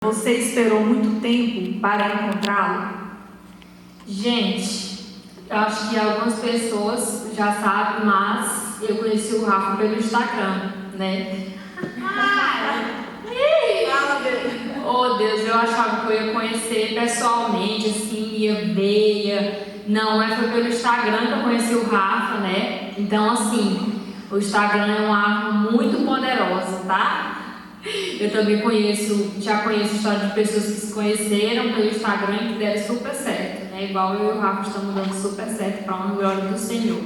Você esperou muito tempo para encontrá-lo? Gente, eu acho que algumas pessoas já sabem, mas eu conheci o Rafa pelo Instagram, né? Oh Deus, eu achava que eu ia conhecer pessoalmente, assim, ia ver, não, mas foi pelo Instagram que eu conheci o Rafa, né? Então, assim, o Instagram é uma arma muito poderosa, tá? Eu também já conheço história de pessoas que se conheceram pelo Instagram e que deram super certo, né? Igual eu e o Rafa estamos dando super certo para uma glória do Senhor,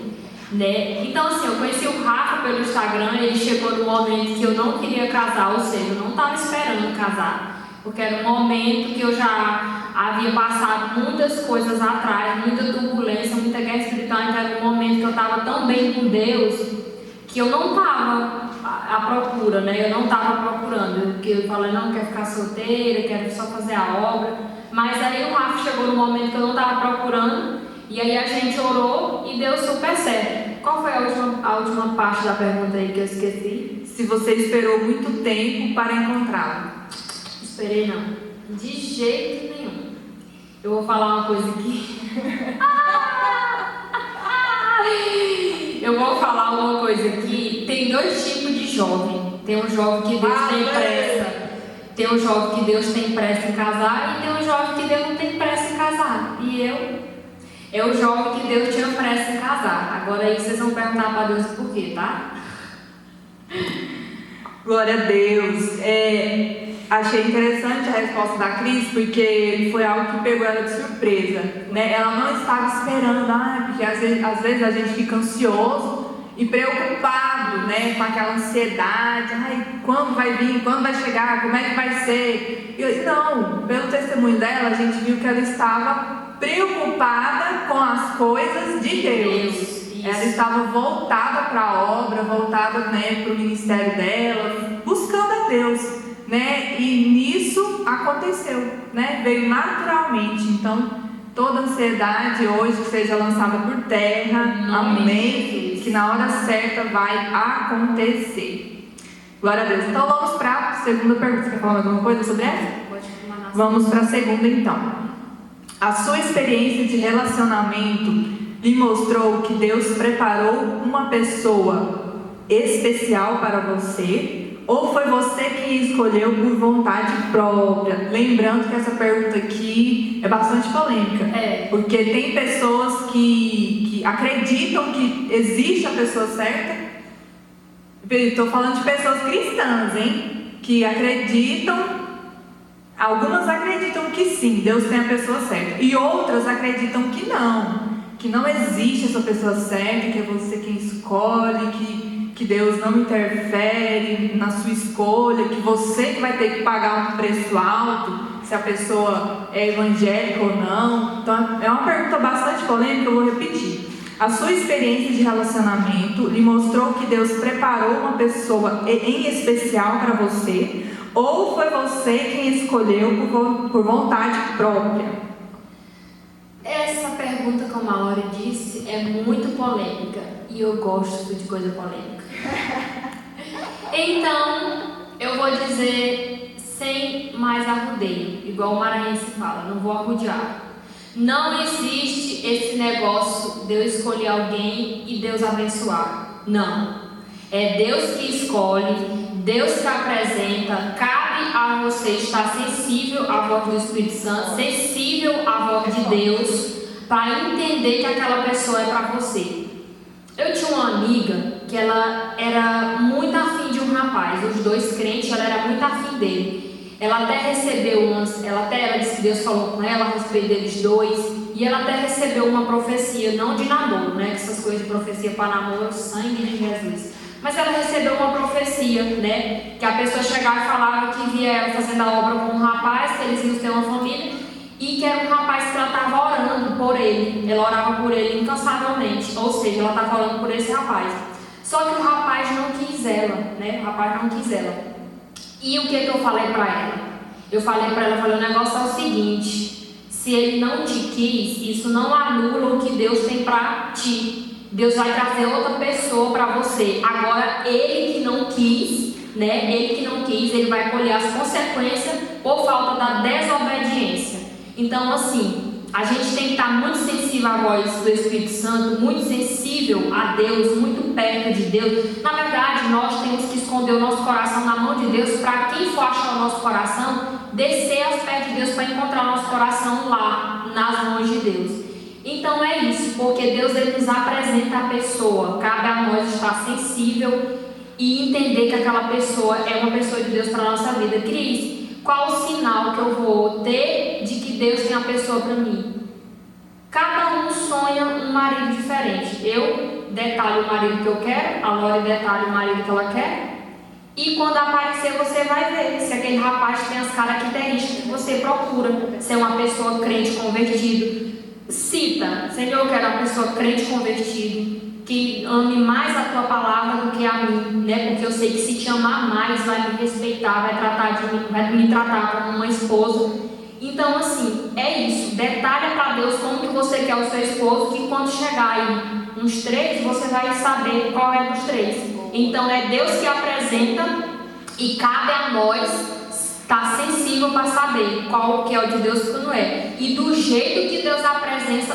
né? Então, assim, eu conheci o Rafa pelo Instagram, ele chegou no momento que eu não queria casar, ou seja, eu não estava esperando casar, porque era um momento que eu já havia passado muitas coisas atrás, muita turbulência, muita guerra espiritual, então era um momento que eu estava tão bem com Deus que eu não estava à procura, né? Eu não estava procurando, porque eu falei, não, quero ficar solteira, quero só fazer a obra. Mas aí o Rafa chegou no momento que eu não estava procurando, e aí a gente orou e deu super certo. Qual foi a última parte da pergunta aí que eu esqueci? Se você esperou muito tempo para encontrá-lo? Esperei não, de jeito nenhum. Eu vou falar uma coisa aqui. Eu vou falar uma coisa aqui. Tem dois tipos de jovem. Tem um jovem que Deus tem pressa. Tem um jovem que Deus tem pressa em casar. E tem um jovem que Deus não tem pressa em casar. E é o jovem que Deus tinha pressa em casar. Agora aí vocês vão perguntar para Deus por quê, tá? Glória a Deus. Achei interessante a resposta da Cris, porque foi algo que pegou ela de surpresa, né? Ela não estava esperando, porque às vezes a gente fica ansioso e preocupado, né? Com aquela ansiedade, quando vai vir, quando vai chegar, como é que vai ser? Não, pelo testemunho dela, a gente viu que ela estava preocupada com as coisas de Deus. Isso. Ela estava voltada para a obra, voltada, né, para o ministério dela, buscando a Deus. Né? E nisso aconteceu, né? Veio naturalmente. Então, toda ansiedade hoje seja lançada por terra, amém? Que na hora certa vai acontecer. Glória a Deus. Então, vamos para a segunda pergunta. Você quer falar alguma coisa sobre essa? Pode falar. Vamos para a segunda, então. A sua experiência de relacionamento lhe mostrou que Deus preparou uma pessoa especial para você? Ou foi você que escolheu por vontade própria? Lembrando que essa pergunta aqui é bastante polêmica. Porque tem pessoas que acreditam que existe a pessoa certa. Estou falando de pessoas cristãs, hein? Que acreditam. Algumas acreditam que sim, Deus tem a pessoa certa. E outras acreditam que não existe essa pessoa certa, que é você quem escolhe, que Deus não interfere na sua escolha, que você que vai ter que pagar um preço alto, se a pessoa é evangélica ou não. Então é uma pergunta bastante polêmica, eu vou repetir. A sua experiência de relacionamento lhe mostrou que Deus preparou uma pessoa em especial para você, ou foi você quem escolheu por vontade própria? Essa pergunta, como a Laura disse, é muito polêmica e eu gosto de coisa polêmica. Então, eu vou dizer sem mais arrudeio, igual o maranhense fala, não vou arrudear. Não existe esse negócio de eu escolher alguém e Deus abençoar. Não. É Deus que escolhe, Deus que apresenta, cabe a você estar sensível à voz do Espírito Santo, sensível à voz de Deus, para entender que aquela pessoa é para você. Eu tinha uma amiga que ela era muito afim de um rapaz, os dois crentes, ela era muito afim dele. Ela até recebeu ela disse que Deus falou com ela a respeito deles dois, e ela até recebeu uma profecia, não de namoro, né? Essas coisas de profecia para namoro, sangue de Jesus. Mas ela recebeu uma profecia, né? Que a pessoa chegava e falava que via ela fazendo a obra com um rapaz, que eles iam ter uma família, e que era um rapaz que ela estava orando por ele. Ela orava por ele incansavelmente, ou seja, ela estava orando por esse rapaz. Só que o rapaz não quis ela, né? O rapaz não quis ela. E o que eu falei para ela? Eu falei para ela, o negócio é o seguinte: se ele não te quis, isso não anula o que Deus tem para ti. Deus vai trazer outra pessoa para você. Agora, ele que não quis, né? Ele que não quis, ele vai colher as consequências por falta da desobediência. Então, assim, a gente tem que estar muito sensível à voz do Espírito Santo, muito sensível a Deus, muito perto de Deus. Na verdade, nós temos que esconder o nosso coração na mão de Deus, para quem for achar o nosso coração, descer aos pés de Deus para encontrar o nosso coração lá, nas mãos de Deus. Então é isso, porque Deus ele nos apresenta a pessoa, cabe a nós estar sensível e entender que aquela pessoa é uma pessoa de Deus para a nossa vida. Cris, qual o sinal que eu vou ter de que Deus tem a pessoa para mim? Cada um sonha um marido diferente. Eu detalho o marido que eu quero, a Lore detalha o marido que ela quer. E quando aparecer, você vai ver se aquele rapaz tem as características que você procura. Se é uma pessoa crente convertido. Cita, Senhor, eu quero uma pessoa crente convertido, que ame mais a tua palavra do que a mim, né? Porque eu sei que se te amar mais, vai me respeitar, vai tratar de mim, vai me tratar como uma esposa. Então, assim, é isso. Detalha para Deus como que você quer o seu esposo, que quando chegar aí uns 3, você vai saber qual é dos 3. Então, é Deus que apresenta e cabe a nós estar sensível para saber qual que é o de Deus e qual não é. E do jeito que Deus apresenta,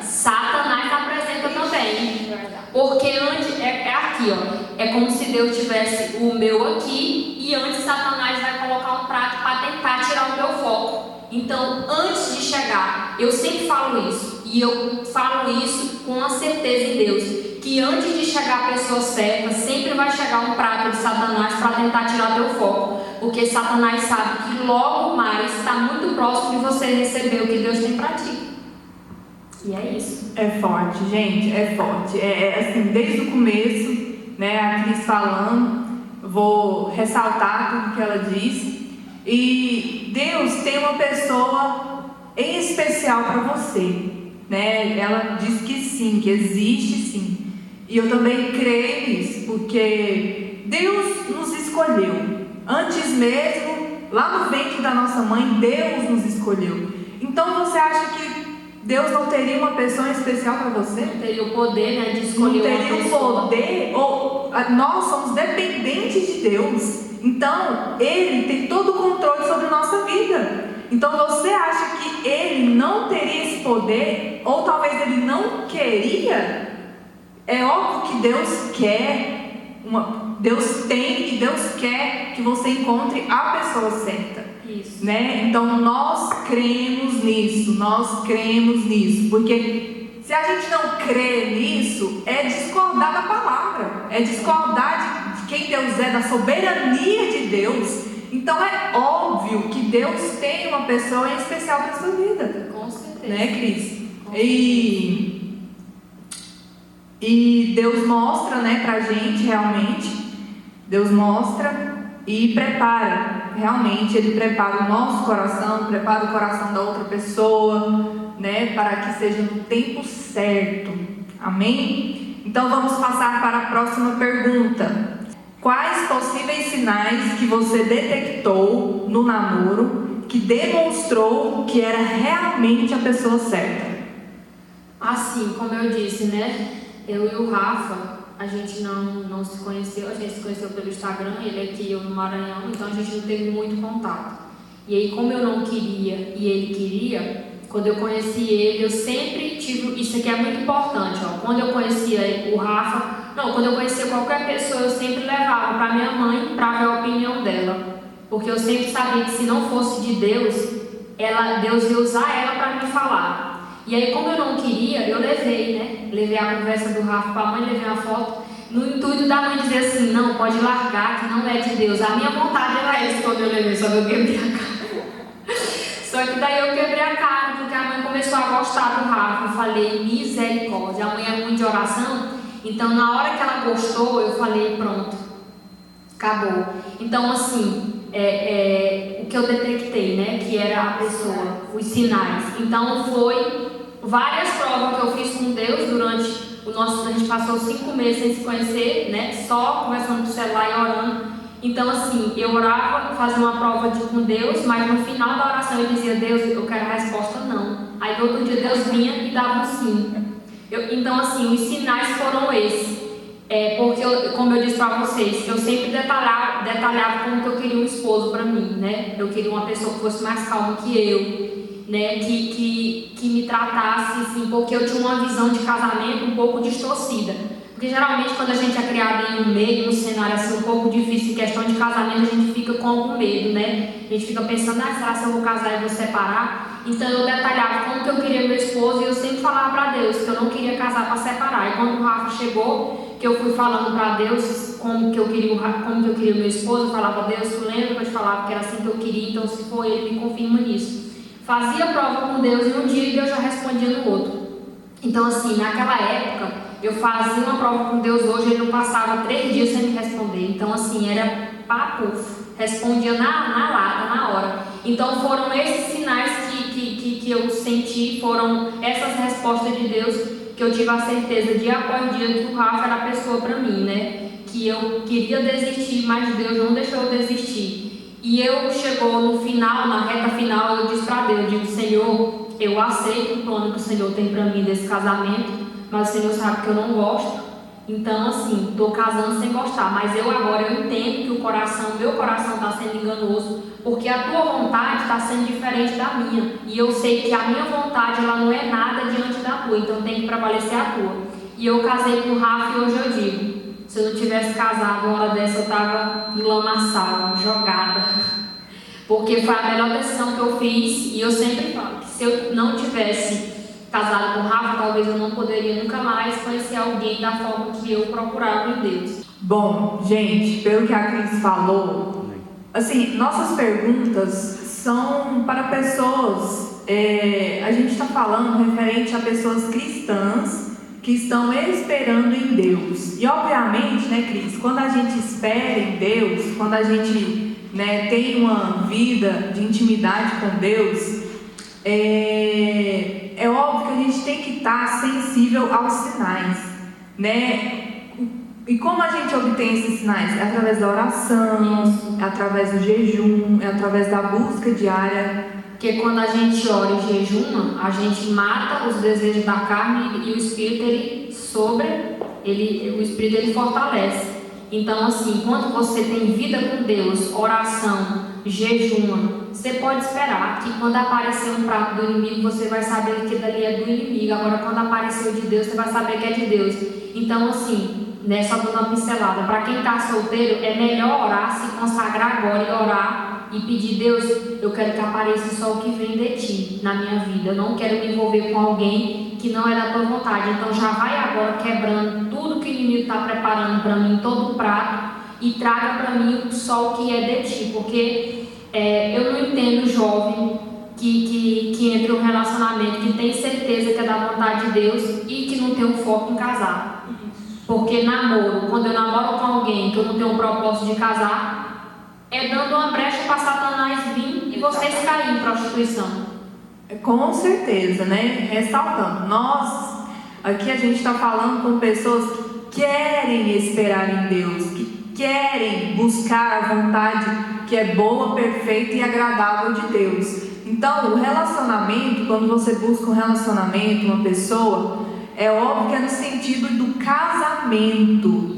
Satanás apresenta também. Porque antes, é aqui, ó. É como se Deus tivesse o meu aqui e antes Satanás vai colocar um prato para tentar tirar o meu foco. Então, antes de chegar, eu sempre falo isso. E eu falo isso com a certeza em Deus, que antes de chegar a pessoa certa, sempre vai chegar um prato de Satanás para tentar tirar teu foco. Porque Satanás sabe que logo mais está muito próximo de você receber o que Deus tem para ti. E é isso. É forte, gente, é forte. É assim, desde o começo, né, a Cris falando, vou ressaltar tudo que ela disse. E Deus tem uma pessoa em especial para você, né? Ela diz que sim, que existe sim. E eu também creio nisso, porque Deus nos escolheu. Antes mesmo, lá no ventre da nossa mãe, Deus nos escolheu. Então você acha que Deus não teria uma pessoa especial para você? Não teria o poder, né, de escolher uma pessoa. Não teria o poder, ou nós somos dependentes de Deus. Então, Ele tem todo o controle sobre a nossa vida. Então você acha que Ele não teria esse poder? Ou talvez Ele não queria? É óbvio que Deus quer, Deus tem e Deus quer que você encontre a pessoa certa. Isso. Né? Então nós cremos nisso, porque se a gente não crê nisso, é discordar da palavra, é discordar de quem Deus é, da soberania de Deus. Então é óbvio que Deus tem uma pessoa em especial para a sua vida. Com certeza. Né, Cris? E Deus mostra, né, pra gente realmente. Deus mostra e prepara. Realmente Ele prepara o nosso coração, prepara o coração da outra pessoa, né, para que seja no tempo certo. Amém? Então vamos passar para a próxima pergunta. Quais possíveis sinais que você detectou no namoro que demonstrou que era realmente a pessoa certa? Assim, como eu disse, né? Eu e o Rafa, a gente não se conheceu, a gente se conheceu pelo Instagram, ele aqui, eu no Maranhão, então a gente não teve muito contato. E aí, como eu não queria e ele queria, quando eu conheci ele, eu sempre tive, isso aqui é muito importante, ó, quando eu conhecia o Rafa, quando eu conhecia qualquer pessoa, eu sempre levava para minha mãe para ver a opinião dela, porque eu sempre sabia que se não fosse de Deus, Deus ia usar ela para me falar. E aí, como eu não queria, eu levei, né? Levei a conversa do Rafa para a mãe, levei uma foto, no intuito da mãe dizer assim, não, pode largar, que não é de Deus. A minha vontade era essa quando eu levei, só que eu quebrei a cara. Só que daí eu quebrei a cara, porque a mãe começou a gostar do Rafa. Eu falei, misericórdia, a mãe é muito de oração. Então, na hora que ela gostou, eu falei, pronto, acabou. Então, assim, o que eu detectei, né, que era a pessoa, os sinais. Então, foi várias provas que eu fiz com Deus durante a gente passou 5 meses sem se conhecer, né, só conversando no celular e orando. Então, assim, eu orava, fazia uma prova com Deus, mas no final da oração eu dizia, Deus, eu quero a resposta não. Aí no outro dia Deus vinha e dava um sim. Então, assim, os sinais foram esses. Porque, como eu disse para vocês, eu sempre detalhava como que eu queria um esposo para mim, né? Eu queria uma pessoa que fosse mais calma que eu, né? Que me tratasse assim, porque eu tinha uma visão de casamento um pouco distorcida. Porque geralmente quando a gente é criado em um meio, num cenário assim um pouco difícil em questão de casamento, a gente fica com algum medo, né? A gente fica pensando, será que eu vou casar e vou separar? Então eu detalhava como que eu queria meu esposo e eu sempre falava para Deus que eu não queria casar para separar. E quando o Rafa chegou, que eu fui falando para Deus como que eu queria meu esposo, eu falava, Deus, tu lembra que eu te falava que era assim que eu queria, então se for ele, me confirma nisso. Fazia prova com Deus em um dia e Deus já respondia no outro. Então assim, naquela época, eu fazia uma prova com Deus hoje, ele não passava 3 dias sem me responder. Então assim, era papo, respondia na lata, na hora. Então foram esses sinais que eu senti, foram essas respostas de Deus que eu tive a certeza dia após dia que o Rafa era a pessoa para mim, né? Que eu queria desistir, mas Deus não deixou eu desistir. E eu chegou no final, na reta final, eu disse para Deus, eu digo, Senhor, eu aceito o plano que o Senhor tem para mim desse casamento, mas o Senhor sabe que eu não gosto. Então assim, estou casando sem gostar, mas eu entendo que meu coração está sendo enganoso, porque a tua vontade está sendo diferente da minha, e eu sei que a minha vontade ela não é nada diante da tua, então tem que prevalecer a tua. E eu casei com o Rafa e hoje eu digo, se eu não tivesse casado uma hora dessa eu estava enlamaçada, jogada, porque foi a melhor decisão que eu fiz, e eu sempre falo que se eu não tivesse casado com o Rafa, talvez eu não poderia nunca mais conhecer alguém da forma que eu procurava em Deus. Bom, gente, pelo que a Cris falou, assim, nossas perguntas são para pessoas, a gente está falando referente a pessoas cristãs que estão esperando em Deus. E obviamente, né, Cris, quando a gente espera em Deus, quando a gente, né, tem uma vida de intimidade com Deus, é óbvio que a gente tem que estar sensível aos sinais, né? E como a gente obtém esses sinais? É através da oração, é através do jejum, é através da busca diária. Porque quando a gente ora e jejuma, a gente mata os desejos da carne e o Espírito o Espírito ele fortalece. Então assim, quando você tem vida com Deus, oração, jejuma, você pode esperar que quando aparecer um prato do inimigo, você vai saber que dali é do inimigo. Agora quando aparecer o de Deus, você vai saber que é de Deus. Então assim, só dando uma pincelada, para quem está solteiro, é melhor orar, se consagrar agora e orar e pedir, Deus, eu quero que apareça só o que vem de ti na minha vida, eu não quero me envolver com alguém que não é da tua vontade. Então já vai agora quebrando tudo que o inimigo está preparando para mim, todo o prato, e traga para mim só o que é de ti, porque eu não entendo jovem que entra em um relacionamento que tem certeza que é da vontade de Deus e que não tem um foco em casar. Porque namoro, quando eu namoro com alguém que eu não tenho um propósito de casar, é dando uma brecha para Satanás vir e vocês caírem em prostituição. Com certeza, né? Ressaltando, nós aqui a gente está falando com pessoas que querem esperar em Deus, que querem buscar a vontade que é boa, perfeita e agradável de Deus. Então, o relacionamento, quando você busca um relacionamento, uma pessoa, é óbvio que é no sentido do casamento,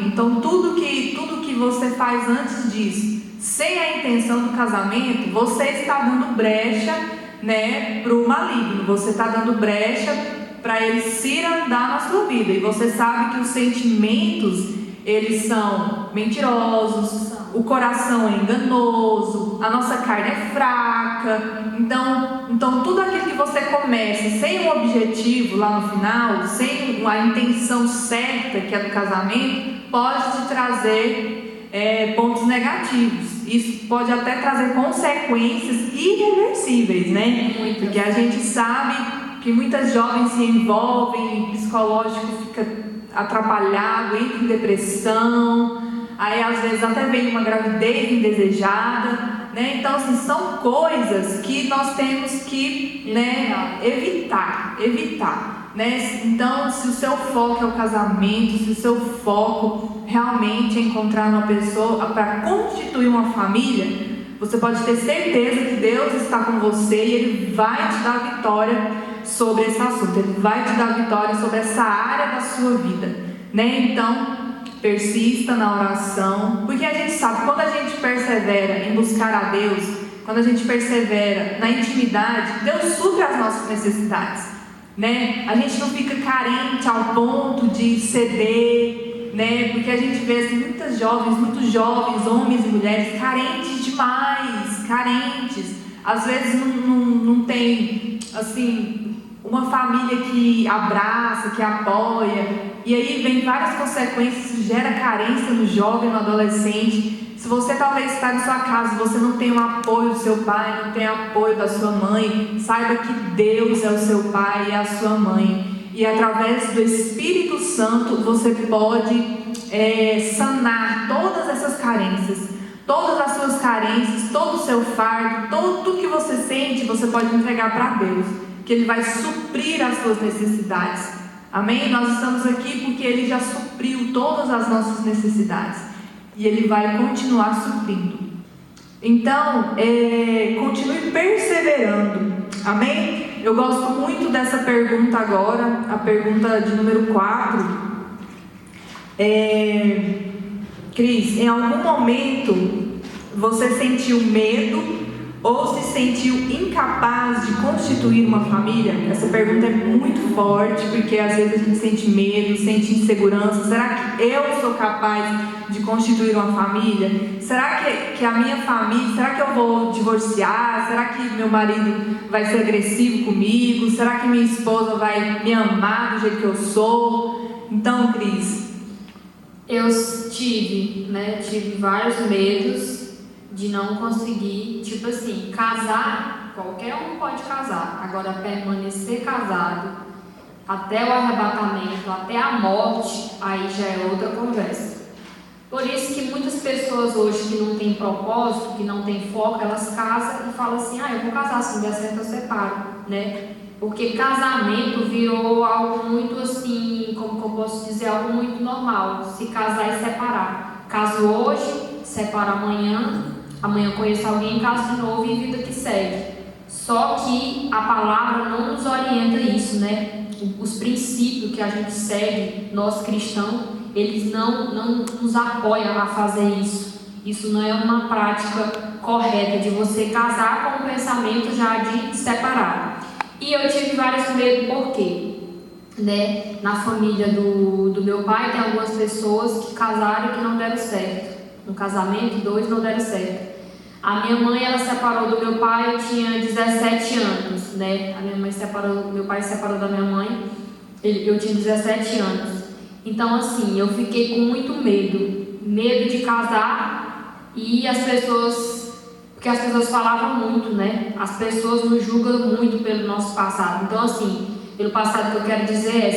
Então, tudo que você faz antes disso, sem a intenção do casamento, você está dando brecha, né, para o maligno. Você está dando brecha para ele se andar na sua vida. E você sabe que os sentimentos, eles são mentirosos, o coração é enganoso, a nossa carne é fraca. Então tudo aquilo que você começa sem um objetivo lá no final, sem a intenção certa que é do casamento, pode te trazer pontos negativos. Isso pode até trazer consequências irreversíveis, né? Porque a gente sabe que muitas jovens se envolvem, o psicológico fica atrapalhado, entra em depressão, aí às vezes até vem uma gravidez indesejada, né? Então assim, são coisas que nós temos que, né, evitar, né? Então, se o seu foco é o casamento, se o seu foco realmente é encontrar uma pessoa para constituir uma família, você pode ter certeza que Deus está com você e Ele vai te dar vitória sobre esse assunto. Ele vai te dar vitória sobre essa área da sua vida. né? Então, persista na oração, porque a gente sabe, quando a gente persevera em buscar a Deus, quando a gente persevera na intimidade, Deus supre as nossas necessidades, né? A gente não fica carente ao ponto de ceder, né? Porque a gente vê assim, muitos jovens, homens e mulheres, carentes demais, carentes. Às vezes não tem, assim, uma família que abraça, que apoia, e aí vem várias consequências, gera carência no jovem, no adolescente. Se você talvez está em sua casa, você não tem o apoio do seu pai, não tem o apoio da sua mãe, saiba que Deus é o seu pai e é a sua mãe, e através do Espírito Santo você pode sanar todas essas carências. Todas as suas carências, todo o seu fardo, tudo que você sente, você pode entregar para Deus, que Ele vai suprir as suas necessidades. Amém? Nós estamos aqui porque Ele já supriu todas as nossas necessidades e Ele vai continuar suprindo. Então, continue perseverando. Amém? Eu gosto muito dessa pergunta agora, a pergunta de número 4. Cris, em algum momento você sentiu medo ou se sentiu incapaz de constituir uma família? Essa pergunta é muito forte, porque às vezes a gente sente medo, sente insegurança. Será que eu sou capaz de constituir uma família? Será que a minha família, será que eu vou divorciar? Será que meu marido vai ser agressivo comigo? Será que minha esposa vai me amar do jeito que eu sou? Então, Cris, eu tive vários medos de não conseguir, tipo assim, casar, qualquer um pode casar, agora permanecer casado até o arrebatamento, até a morte, aí já é outra conversa. Por isso que muitas pessoas hoje que não têm propósito, que não têm foco, elas casam e falam assim, eu vou casar, se não der certo eu separo, né? Porque casamento virou algo muito assim, como que eu posso dizer, algo muito normal, se casar e separar. Caso hoje, separa amanhã conheço alguém, caso de novo e vida que segue. Só que a palavra não nos orienta isso, né? Os princípios que a gente segue, nós cristãos, eles não nos apoiam a fazer isso. Isso não é uma prática correta de você casar com o pensamento já de separar. E eu tive vários medos, por quê? Né? Na família do meu pai tem algumas pessoas que casaram e que não deram certo. No casamento, 2 não deram certo. A minha mãe, ela separou do meu pai, eu tinha 17 anos, né? Meu pai separou da minha mãe, eu tinha 17 anos. Então, assim, eu fiquei com muito medo de casar e porque as pessoas falavam muito, né? As pessoas nos julgam muito pelo nosso passado. Então, assim, pelo passado que eu quero dizer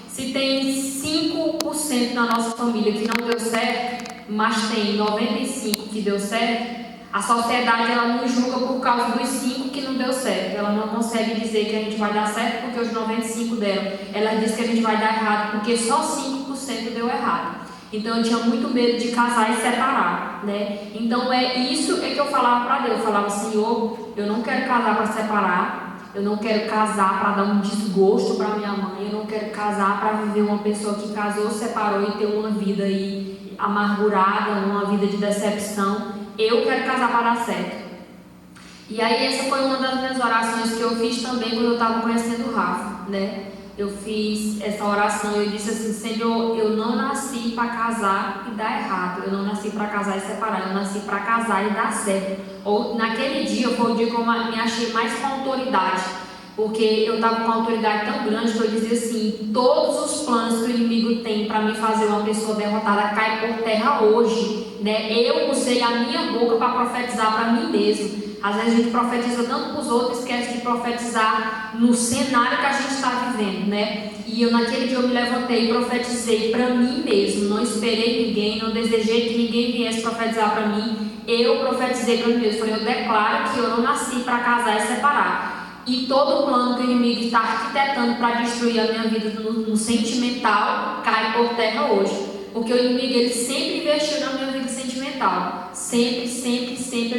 se tem 5% na nossa família que não deu certo, mas tem 95% que deu certo, a sociedade ela nos julga por causa dos 5 que não deu certo. Ela não consegue dizer que a gente vai dar certo porque os 95 deram. Ela diz que a gente vai dar errado porque só 5% deu errado. Então eu tinha muito medo de casar e separar, né? Então isso que eu falava para Deus. Eu falava, Senhor, eu não quero casar para separar, eu não quero casar para dar um desgosto para minha mãe, eu não quero casar para viver uma pessoa que casou, separou e ter uma vida aí amargurada, uma vida de decepção. Eu quero casar para dar certo. E aí essa foi uma das minhas orações que eu fiz também quando eu estava conhecendo o Rafa, né? Eu fiz essa oração e eu disse assim, Senhor, eu não nasci para casar e dar errado, eu não nasci para casar e separar, eu nasci para casar e dar certo. Ou naquele dia foi o dia que eu me achei mais com autoridade, porque eu estava com uma autoridade tão grande que eu dizia assim, todos os planos que o inimigo tem para me fazer uma pessoa derrotada caem por terra hoje, né? Eu usei a minha boca para profetizar para mim mesmo. Às vezes a gente profetiza tanto para os outros, esquece de profetizar no cenário que a gente está vivendo, né? E naquele dia eu me levantei e profetizei para mim mesmo. Não esperei ninguém, não desejei que ninguém viesse profetizar para mim. Eu profetizei para mim mesmo. Falei, eu declaro que eu não nasci para casar e separar. E todo o plano que o inimigo está arquitetando para destruir a minha vida no sentimental cai por terra hoje. Porque o inimigo ele sempre investiu na minha vida sentimental. Sempre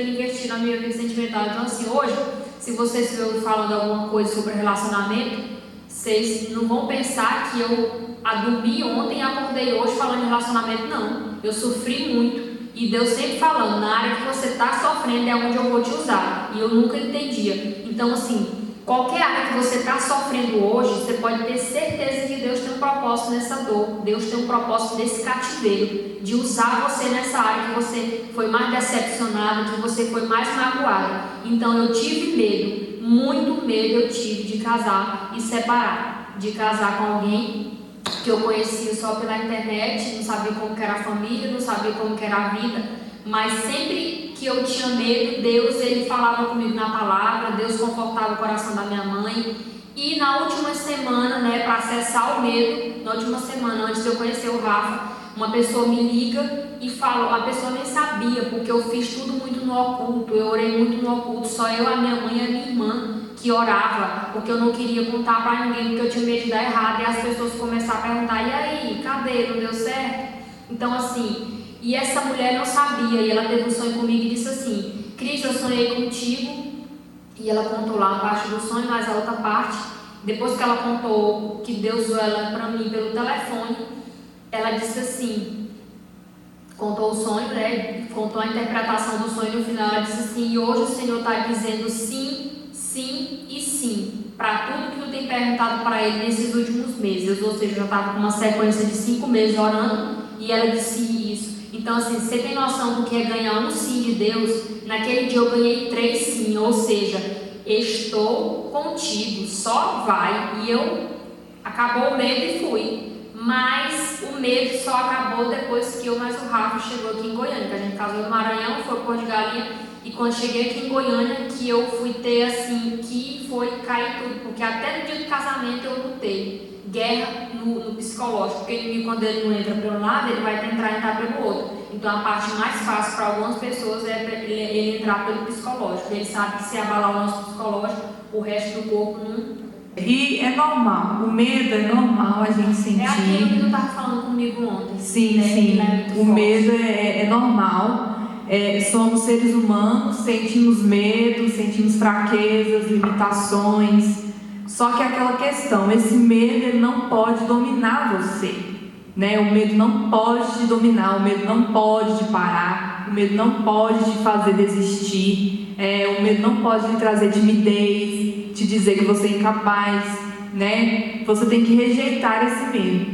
ele investiu na minha vida sentimental. Então assim, hoje, se vocês me ouvem falando alguma coisa sobre relacionamento, vocês não vão pensar que eu a dormir ontem e acordei hoje falando de relacionamento, não. Eu sofri muito. E Deus sempre falando, na área que você está sofrendo é onde eu vou te usar. E eu nunca entendia. Então, assim, qualquer área que você está sofrendo hoje, você pode ter certeza que Deus tem um propósito nessa dor. Deus tem um propósito nesse cativeiro, de usar você nessa área que você foi mais decepcionado, que você foi mais magoado. Então, eu tive medo, muito medo eu tive de casar e separar. De casar com alguém que eu conhecia só pela internet, não sabia como que era a família, não sabia como que era a vida, mas sempre que eu tinha medo, Deus, ele falava comigo na palavra, Deus confortava o coração da minha mãe. E na última semana, né, para acessar o medo, na última semana, antes de eu conhecer o Rafa, uma pessoa me liga e fala, a pessoa nem sabia, porque eu fiz tudo muito no oculto, eu orei muito no oculto, só eu, a minha mãe e a minha irmã que orava, porque eu não queria contar para ninguém, porque eu tinha medo de dar errado, e as pessoas começaram a perguntar, e aí, cadê, não deu certo? Então assim, e essa mulher não sabia, e ela teve um sonho comigo e disse assim, Cris, eu sonhei contigo, e ela contou lá uma parte do sonho, mas a outra parte, depois que ela contou que Deus usou ela para mim pelo telefone, ela disse assim, contou o sonho, né, contou a interpretação do sonho, no final ela disse assim, e hoje o Senhor está dizendo sim, sim e sim, para tudo que eu tenho perguntado para ele nesses últimos meses, ou seja, eu já estava com uma sequência de 5 meses orando, e ela disse isso. Então assim, você tem noção do que é ganhar um sim de Deus? Naquele dia eu ganhei 3 sim, ou seja, estou contigo, só vai, e eu, acabou o medo e fui, mas o medo só acabou depois que eu mais o Rafa chegou aqui em Goiânia, que a gente casou no Maranhão, foi Porto de Galinha. E quando cheguei aqui em Goiânia, que eu fui ter assim, que foi cair tudo, porque até no dia do casamento eu lutei, guerra no psicológico, porque o inimigo, quando ele não entra pelo lado, ele vai tentar entrar pelo outro. Então a parte mais fácil para algumas pessoas é ele entrar pelo psicológico, ele sabe que se abalar o nosso psicológico, o resto do corpo não. E é normal, o medo é normal a gente sentir. É aquilo que tu estava falando comigo ontem. Sim, né? sim, o medo é normal. Somos seres humanos, sentimos medo, sentimos fraquezas, limitações. Só que é aquela questão, esse medo ele não pode dominar você, né? O medo não pode te dominar, o medo não pode te parar, o medo não pode te fazer desistir, o medo não pode te trazer timidez, te dizer que você é incapaz, né? Você tem que rejeitar esse medo,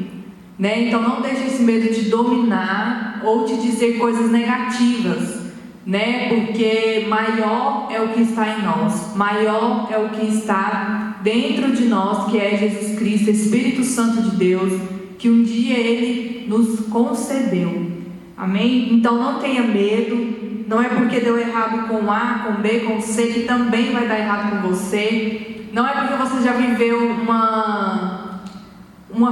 né? Então não deixe esse medo te dominar ou te dizer coisas negativas, né? Porque maior é o que está em nós, maior é o que está dentro de nós, que é Jesus Cristo, Espírito Santo de Deus, que um dia Ele nos concedeu. Amém? Então não tenha medo. Não é porque deu errado com A, com B, com C, que também vai dar errado com você. Não é porque você já viveu uma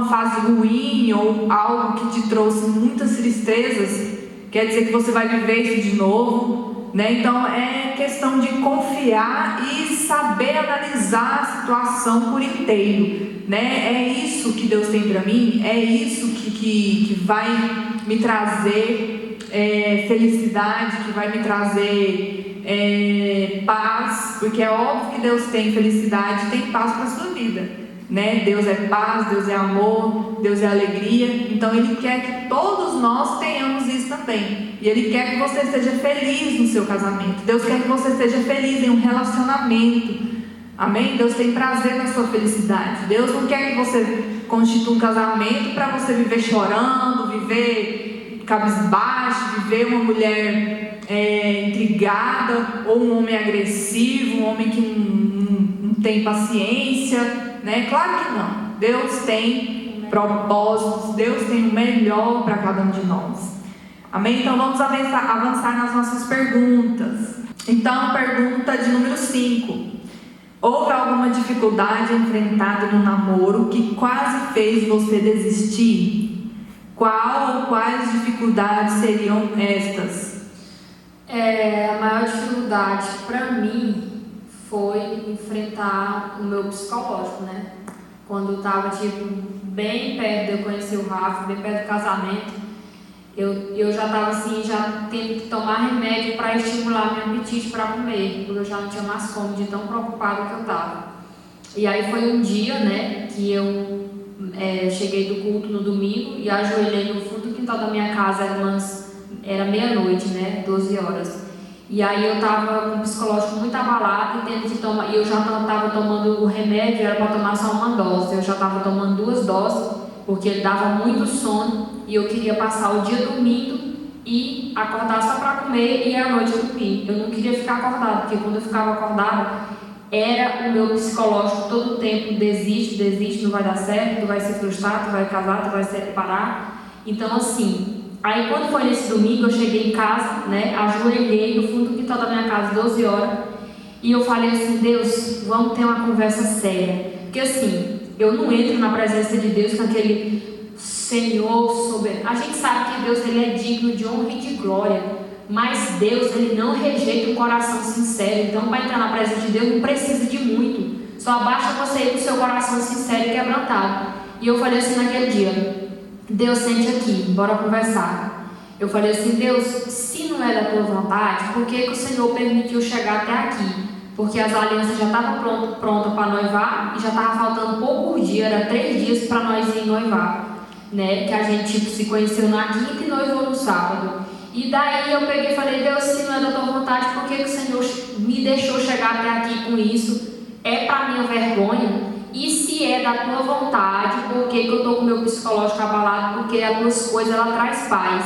fase ruim ou algo que te trouxe muitas tristezas, quer dizer que você vai viver isso de novo, né? Então é questão de confiar e saber analisar a situação por inteiro, né? É isso que Deus tem para mim, é isso que vai me trazer felicidade, que vai me trazer paz, porque é óbvio que Deus tem felicidade, tem paz para a sua vida, né? Deus é paz, Deus é amor, Deus é alegria. Então Ele quer que todos nós tenhamos isso também, e Ele quer que você esteja feliz no seu casamento. Deus quer que você esteja feliz em um relacionamento. Amém? Deus tem prazer na sua felicidade. Deus não quer que você constitua um casamento para você viver chorando, viver cabisbaixo, viver uma mulher intrigada, ou um homem agressivo, um homem que não tem paciência, né? Claro que não. Deus tem propósitos, Deus tem o melhor para cada um de nós. Amém? Então vamos avançar nas nossas perguntas. Então, pergunta de número 5. Houve alguma dificuldade enfrentada no namoro que quase fez você desistir? Qual ou quais dificuldades seriam estas? A maior dificuldade para mim foi enfrentar o meu psicológico, né? Quando eu estava bem perto de eu conhecer o Rafa, bem perto do casamento, eu já estava assim, já tendo que tomar remédio para estimular meu apetite para comer, porque eu já não tinha mais fome de tão preocupada que eu estava. E aí foi um dia, né, que eu cheguei do culto no domingo e ajoelhei no fundo do quintal da minha casa, era meia-noite, né, 12 horas. E aí eu tava com o psicológico muito abalado e tendo que tomar, e eu já tava tomando o remédio, era para tomar só uma dose. Eu já tava tomando 2 doses, porque ele dava muito sono e eu queria passar o dia dormindo e acordar só para comer e à noite dormir. Eu não queria ficar acordada, porque quando eu ficava acordada, era o meu psicológico todo o tempo: desiste, não vai dar certo, tu vai se frustrar, tu vai casar, tu vai se separar. Então assim, aí quando foi nesse domingo, eu cheguei em casa, né, ajoelhei no fundo do quintal da minha casa, 12 horas, e eu falei assim: Deus, vamos ter uma conversa séria. Porque assim, eu não entro na presença de Deus com aquele Senhor soberano. A gente sabe que Deus, ele é digno de honra e de glória, mas Deus, ele não rejeita um coração sincero. Então, para entrar na presença de Deus, não precisa de muito, só basta você ir com o seu coração sincero e quebrantado. E eu falei assim naquele dia: Deus, sente aqui, bora conversar. Eu falei assim: Deus, se não é da tua vontade, por que o Senhor permitiu chegar até aqui? Porque as alianças já estavam prontas para noivar e já estava faltando pouco dia, era 3 dias para nós ir noivar, né? Que a gente se conheceu na quinta e noivou no sábado. E daí eu peguei e falei: Deus, se não é da tua vontade, por que o Senhor me deixou chegar até aqui com isso? É para minha vergonha? E se é da tua vontade, por que eu estou com o meu psicológico abalado? Porque as duas coisas, ela traz paz,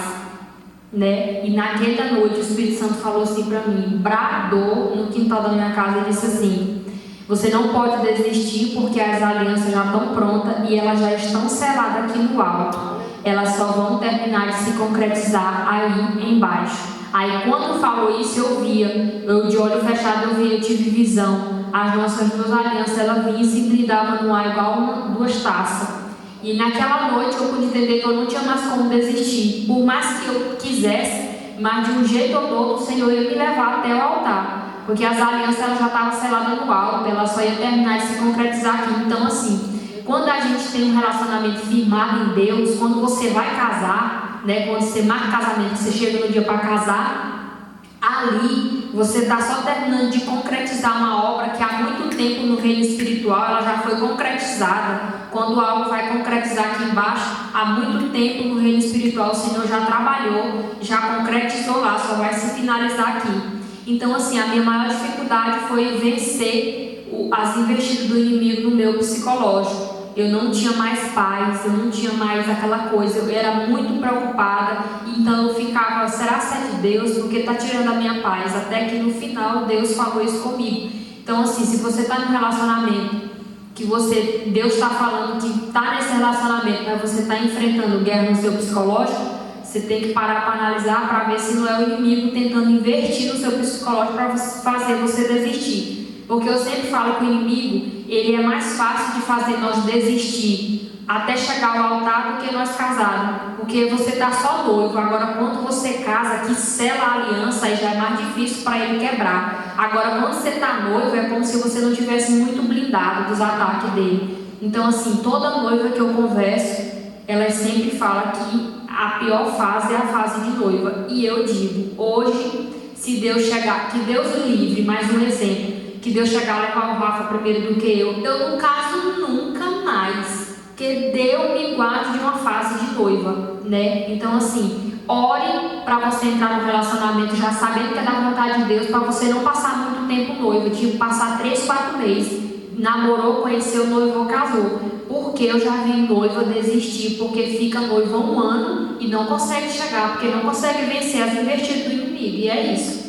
né? E naquela noite o Espírito Santo falou assim para mim, bradou no quintal da minha casa e disse assim: você não pode desistir, porque as alianças já estão prontas e elas já estão seladas aqui no alto. Elas só vão terminar de se concretizar aí embaixo. Aí quando falou isso, eu de olho fechado eu tive visão. As nossas 2 alianças, ela vinha e se brindavam no ar igual 2 taças. E naquela noite eu pude entender que eu não tinha mais como desistir. Por mais que eu quisesse, mas de um jeito ou do outro, o Senhor ia me levar até o altar. Porque as alianças, elas já estavam seladas no alto, elas só iam terminar de se concretizar aqui. Então assim, quando a gente tem um relacionamento firmado em Deus, quando você vai casar, né, quando você marca casamento, você chega no dia para casar, ali você está só terminando de concretizar uma obra que há muito tempo no reino espiritual ela já foi concretizada. Quando algo vai concretizar aqui embaixo, há muito tempo no reino espiritual o Senhor já trabalhou, já concretizou lá, só vai se finalizar aqui. Então assim, a minha maior dificuldade foi vencer as investidas do inimigo no meu psicológico. Eu não tinha mais paz, eu não tinha mais aquela coisa, eu era muito preocupada, então eu ficava: será que é de Deus? Porque está tirando a minha paz. Até que no final Deus falou isso comigo. Então assim, se você está num relacionamento que Deus está falando que está nesse relacionamento, mas você está enfrentando guerra no seu psicológico, você tem que parar para analisar, para ver se não é o inimigo tentando investir no seu psicológico para fazer você desistir. Porque eu sempre falo que o inimigo, ele é mais fácil de fazer nós desistir até chegar ao altar do que nós casarmos. Porque você está só noivo. Agora quando você casa, que sela a aliança, aí já é mais difícil para ele quebrar. Agora quando você está noivo, é como se você não tivesse muito blindado dos ataques dele. Então assim, toda noiva que eu converso, ela sempre fala que a pior fase é a fase de noiva. E eu digo, hoje, se Deus chegar, que Deus o livre, mais um exemplo, que Deus chegar a levar o Rafa primeiro do que eu não caso nunca mais, que Deus me guarde de uma fase de noiva, né? Então assim, ore para você entrar no relacionamento já sabendo que é da vontade de Deus, para você não passar muito tempo noiva, tipo passar 3, 4 meses, namorou, conheceu, noivou, casou. Porque eu já vi noiva desistir, porque fica noiva 1 ano e não consegue chegar, porque não consegue vencer as investidas do inimigo, e é isso.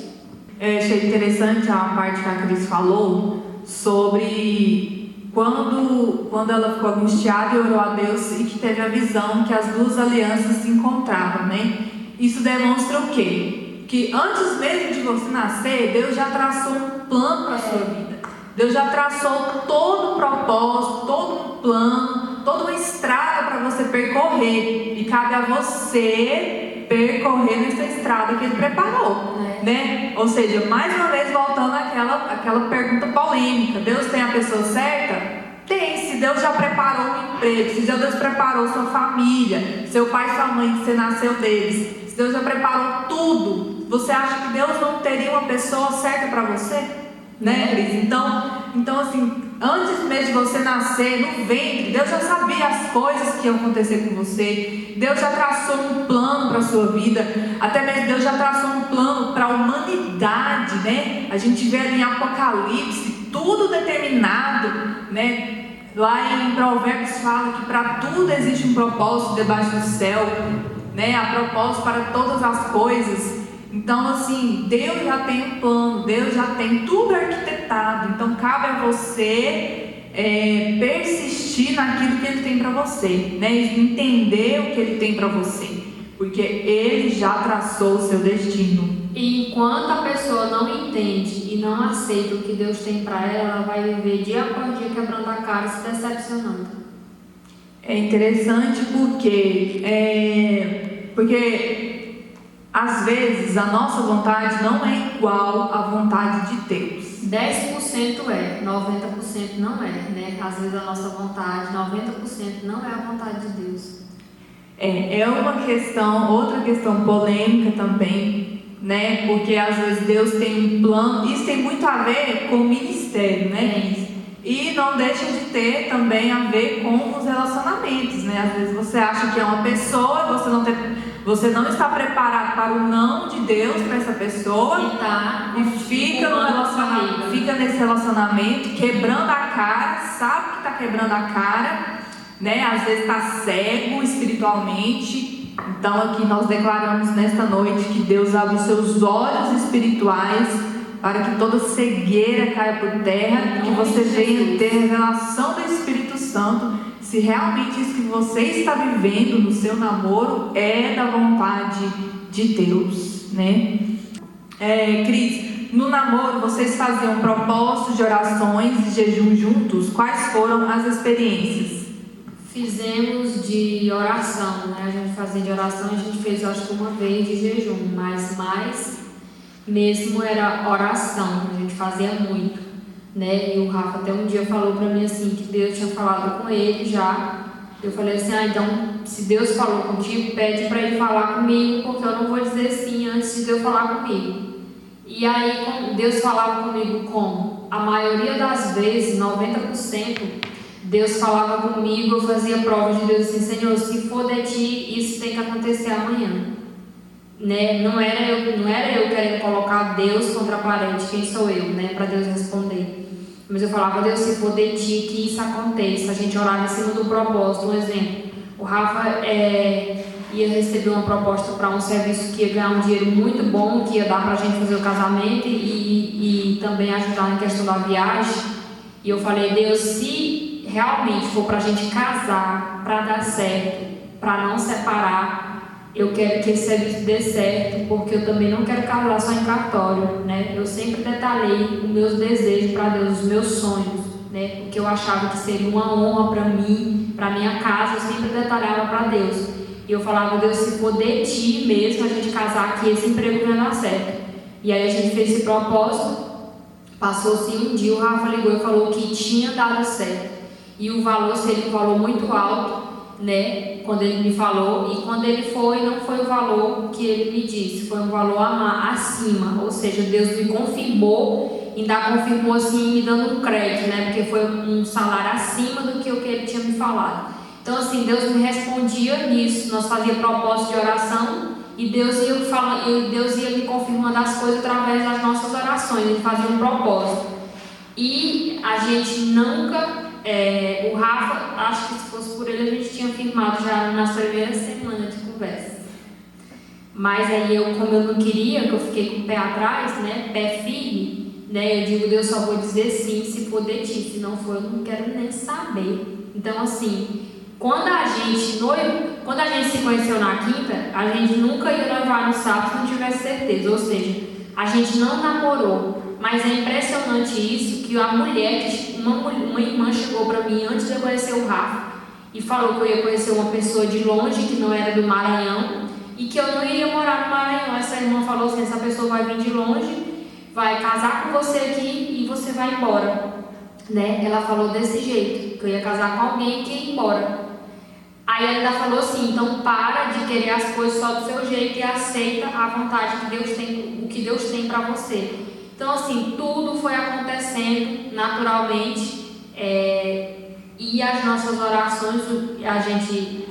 Eu achei interessante a parte que a Cris falou sobre quando ela ficou angustiada e orou a Deus e que teve a visão que as 2 alianças se encontravam, né? Isso demonstra o quê? Que antes mesmo de você nascer, Deus já traçou um plano para a sua vida. Deus já traçou todo um propósito, todo um plano, toda uma estrada para você percorrer. E cabe a você percorrer nessa estrada que Ele preparou, né? Ou seja, mais uma vez voltando àquela pergunta polêmica: Deus tem a pessoa certa? Tem. Se Deus já preparou um emprego, se Deus preparou sua família, seu pai e sua mãe, que você nasceu deles, se Deus já preparou tudo, você acha que Deus não teria uma pessoa certa para você? né, Cris? Então assim, antes mesmo de você nascer no ventre, Deus já sabia as coisas que iam acontecer com você. Deus já traçou um plano para a sua vida. Até mesmo Deus já traçou um plano para a humanidade, né? A gente vê ali em Apocalipse tudo determinado, né? Lá em Provérbios fala que para tudo existe um propósito debaixo do céu, né? Há propósito para todas as coisas. Então assim, Deus já tem um plano, Deus já tem tudo arquitetado. Então cabe a você persistir naquilo que Ele tem para você, né? Entender o que Ele tem para você, porque Ele já traçou o seu destino. E enquanto a pessoa não entende e não aceita o que Deus tem para ela vai viver dia após dia quebrando a cara e se decepcionando. É interessante porque às vezes a nossa vontade não é igual à vontade de Deus. 10% é, 90% não é, né? Às vezes a nossa vontade, 90% não é a vontade de Deus. É uma questão, outra questão polêmica também, né? Porque às vezes Deus tem um plano, isso tem muito a ver com o ministério, né? E não deixa de ter também a ver com os relacionamentos, né? Às vezes você acha que é uma pessoa, você não está preparado para o não de Deus para essa pessoa e fica no relacionamento, fica nesse relacionamento quebrando a cara, sabe que está quebrando a cara, né? Às vezes está cego espiritualmente. Então aqui nós declaramos nesta noite que Deus abre os seus olhos espirituais para que toda cegueira caia por terra e que você venha ter revelação do Espírito Santo se realmente isso que você está vivendo no seu namoro é da vontade de Deus, né? Cris, no namoro vocês faziam propósitos de orações e jejum juntos? Quais foram as experiências? Fizemos de oração, né? A gente fazia de oração, a gente fez acho que uma vez de jejum, mas mais mesmo era oração, a gente fazia muito, né? E o Rafa até um dia falou para mim assim, que Deus tinha falado com ele já. Eu falei assim, então se Deus falou contigo, pede para Ele falar comigo, porque eu não vou dizer sim antes de Deus falar comigo. E aí Deus falava comigo como? A maioria das vezes, 90%, Deus falava comigo, eu fazia prova de Deus assim, Senhor, se for de Ti, isso tem que acontecer amanhã. Né? Não era eu querendo colocar Deus contra a parede, quem sou eu, né, para Deus responder. Mas eu falava, Deus, se for de Ti, que isso aconteça. A gente orava em cima do propósito. Um exemplo, o Rafa ia receber uma proposta para um serviço que ia ganhar um dinheiro muito bom, que ia dar para a gente fazer o casamento e também ajudar na questão da viagem. E eu falei, Deus, se realmente for para a gente casar, para dar certo, para não separar, eu quero que esse serviço dê certo, porque eu também não quero casar só em cartório, né? Eu sempre detalhei os meus desejos para Deus, os meus sonhos, né? O que eu achava que seria uma honra para mim, para minha casa, eu sempre detalhava para Deus. E eu falava, Deus, se for de Ti mesmo a gente casar aqui, esse emprego vai dar certo. E aí a gente fez esse propósito, passou-se um dia, o Rafa ligou e falou que tinha dado certo. E o valor seria um valor muito alto, né, quando ele me falou, e quando ele foi, não foi o valor que ele me disse, foi um valor acima, ou seja, Deus me confirmou, ainda confirmou assim, me dando um crédito, né, porque foi um salário acima do que ele tinha me falado. Então assim, Deus me respondia nisso, nós fazíamos propósito de oração, e Deus ia me confirmando as coisas através das nossas orações, ele fazia um propósito, e a gente nunca... o Rafa, acho que se fosse por ele a gente tinha firmado já nas primeiras semanas de conversa. Mas aí como eu não queria, que eu fiquei com o pé atrás, né, pé firme, né, eu digo, Deus, só vou dizer sim se for de Ti, se não for eu não quero nem saber. Então assim, quando a gente se conheceu na quinta, a gente nunca ia levar no sábado se não tivesse certeza, ou seja, a gente não namorou. Mas é impressionante isso, que uma irmã chegou para mim antes de eu conhecer o Rafa e falou que eu ia conhecer uma pessoa de longe, que não era do Maranhão, e que eu não iria morar no Maranhão. Essa irmã falou assim, essa pessoa vai vir de longe, vai casar com você aqui e você vai embora, né? Ela falou desse jeito, que eu ia casar com alguém que ia embora. Aí ela ainda falou assim, então para de querer as coisas só do seu jeito e aceita a vontade que Deus tem, o que Deus tem para você. Então, assim, tudo foi acontecendo naturalmente, e as nossas orações, a gente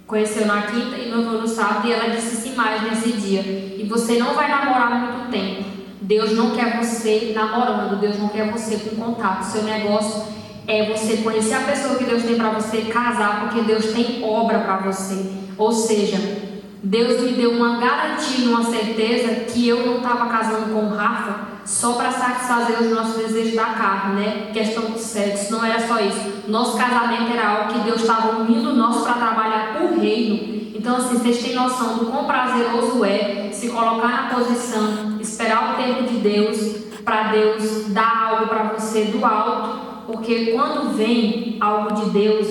conheceu na quinta e noivou no sábado, e ela disse assim mais nesse dia: e você não vai namorar muito tempo. Deus não quer você namorando, Deus não quer você com contato. Seu negócio é você conhecer a pessoa que Deus tem para você, casar, porque Deus tem obra para você. Ou seja, Deus me deu uma garantia, uma certeza que eu não estava casando com o Rafa só para satisfazer os nossos desejos da carne, né? Questão do sexo, não era só isso. Nosso casamento era algo que Deus estava unindo nós para trabalhar por reino. Então, assim, vocês têm noção do quão prazeroso é se colocar na posição, esperar o tempo de Deus, para Deus dar algo para você do alto. Porque quando vem algo de Deus,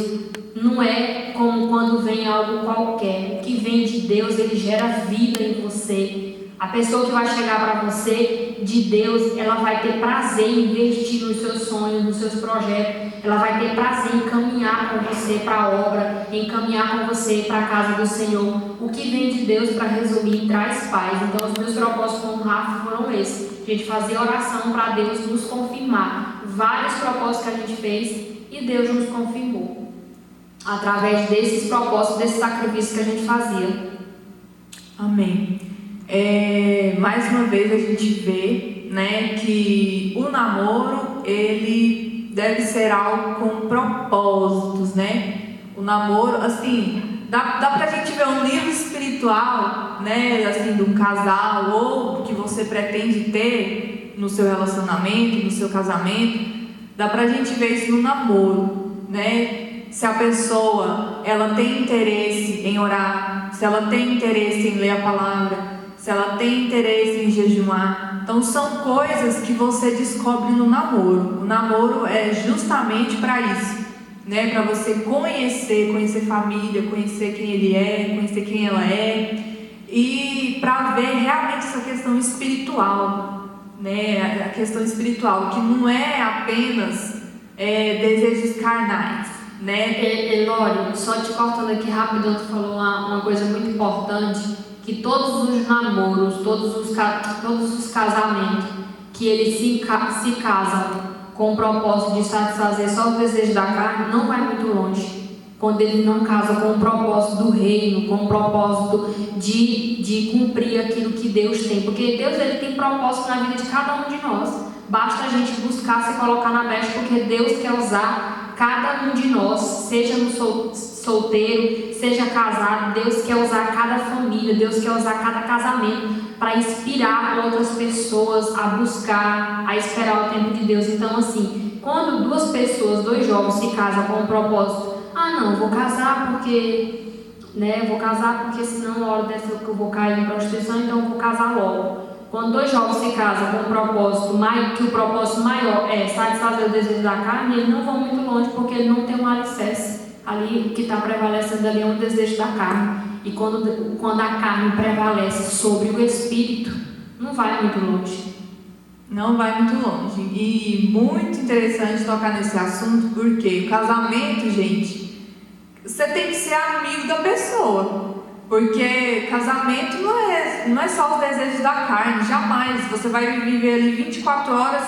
não é como quando vem algo qualquer. O que vem de Deus, ele gera vida em você. A pessoa que vai chegar para você, de Deus, ela vai ter prazer em investir nos seus sonhos, nos seus projetos. Ela vai ter prazer em caminhar com você para a obra, em caminhar com você para a casa do Senhor. O que vem de Deus, para resumir, traz paz. Então, os meus propósitos com o Rafa foram esses. A gente fazia oração para Deus nos confirmar. Vários propósitos que a gente fez e Deus nos confirmou. Através desses propósitos, desse sacrifício que a gente fazia. Amém. Mais uma vez a gente vê, né, que o namoro, ele deve ser algo com propósitos, né? O namoro, assim, dá pra gente ver um nível espiritual, né, assim, de um casal ou que você pretende ter no seu relacionamento, no seu casamento. Dá pra gente ver isso no namoro, né? Se a pessoa, ela tem interesse em orar, se ela tem interesse em ler a palavra, se ela tem interesse em jejuar. Então são coisas que você descobre no namoro. O namoro é justamente para isso, né? Para você conhecer família, conhecer quem ele é, conhecer quem ela é, e para ver realmente essa questão espiritual, né? A questão espiritual, que não é apenas desejos carnais, né? Elório, só te cortando aqui rapidão, tu falou uma coisa muito importante, que todos os namoros, todos os casamentos, que eles se casam com o propósito de satisfazer só os desejos da carne, não vai muito longe. Quando eles não casam com o propósito do reino, com o propósito de cumprir aquilo que Deus tem. Porque Deus, ele tem propósito na vida de cada um de nós. Basta a gente buscar se colocar na brecha, porque Deus quer usar cada um de nós, seja no solteiro, seja casado. Deus quer usar cada família, Deus quer usar cada casamento para inspirar outras pessoas a buscar, a esperar o tempo de Deus. Então, assim, quando duas pessoas, dois jovens se casam com um propósito, não, vou casar porque, né, senão a hora dessa eu vou cair em prostituição, então eu vou casar logo. Quando dois jovens se casam com um propósito que o propósito maior é satisfazer o desejo da carne, eles não vão muito longe, porque eles não têm um alicerce. Ali, o que está prevalecendo ali é um desejo da carne. E quando a carne prevalece sobre o espírito, não vai muito longe. Não vai muito longe. E muito interessante tocar nesse assunto, porque o casamento, gente, você tem que ser amigo da pessoa. Porque casamento não é só os desejos da carne, jamais. Você vai viver ali 24 horas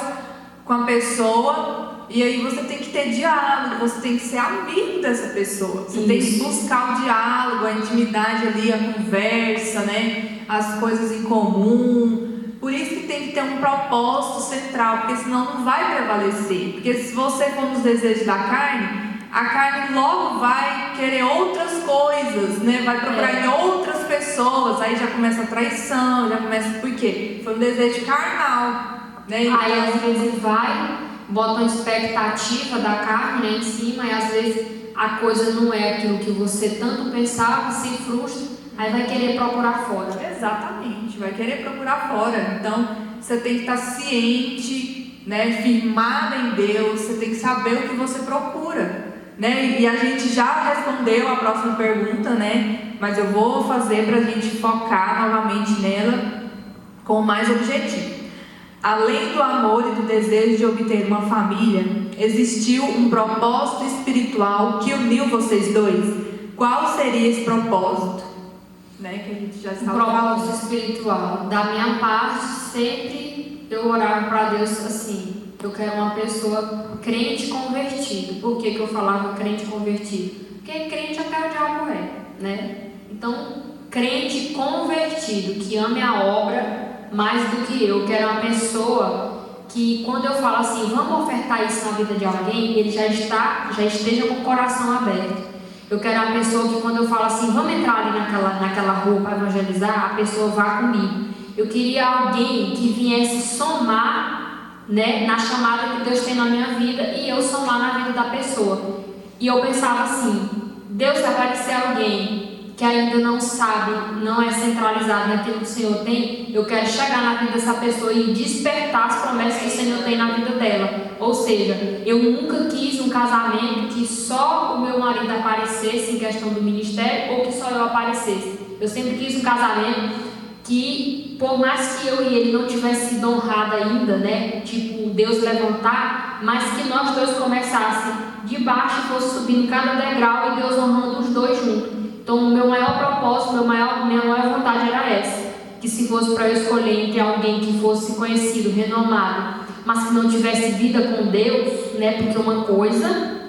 com a pessoa, e aí você tem que ter diálogo, você tem que ser amigo dessa pessoa. Você tem que buscar o diálogo, a intimidade ali, a conversa, né? As coisas em comum. Por isso que tem que ter um propósito central, porque senão não vai prevalecer. Porque se você for nos desejos da carne, a carne logo vai querer outras coisas, né? Vai procurar em outras pessoas, aí já começa a traição, já começa... Por quê? Foi um desejo carnal, né? Aí às vezes bota uma expectativa da carne, né, em cima, e às vezes a coisa não é aquilo que você tanto pensava, se frustra, aí vai querer procurar fora. Exatamente, vai querer procurar fora. Então você tem que estar ciente, né? Firmada em Deus, você tem que saber o que você procura. Né? E a gente já respondeu a próxima pergunta, né? Mas eu vou fazer para a gente focar novamente nela com mais objetivo. Além do amor e do desejo de obter uma família, existiu um propósito espiritual que uniu vocês dois? Qual seria esse propósito? né, que a gente já Um estava propósito falando. espiritual. Da minha parte, sempre eu orava para Deus assim: eu quero uma pessoa crente convertido. Por que eu falava crente convertido? Porque crente até o diabo é, né? Então, crente convertido, que ame a obra mais do que eu. Quero uma pessoa que, quando eu falo assim, vamos ofertar isso na vida de alguém, ele já esteja com o coração aberto. Eu quero uma pessoa que, quando eu falo assim, vamos entrar ali naquela rua para evangelizar, a pessoa vá comigo. Eu queria alguém que viesse somar, né, na chamada que Deus tem na minha vida e eu somar na vida da pessoa. E eu pensava assim: Deus, se aparecer alguém que ainda não sabe, não é centralizado naquilo que o Senhor tem, eu quero chegar na vida dessa pessoa e despertar as promessas que o Senhor tem na vida dela. Ou seja, eu nunca quis um casamento que só o meu marido aparecesse em questão do ministério ou que só eu aparecesse. Eu sempre quis um casamento que, por mais que eu e ele não tivesse sido honrado ainda, né, tipo Deus levantar, mas que nós dois começássemos de baixo e fosse subindo cada degrau e Deus honrando os dois juntos. Então, o meu maior propósito, minha maior vontade era essa: que se fosse para eu escolher entre alguém que fosse conhecido, renomado, mas que não tivesse vida com Deus, né? Porque uma coisa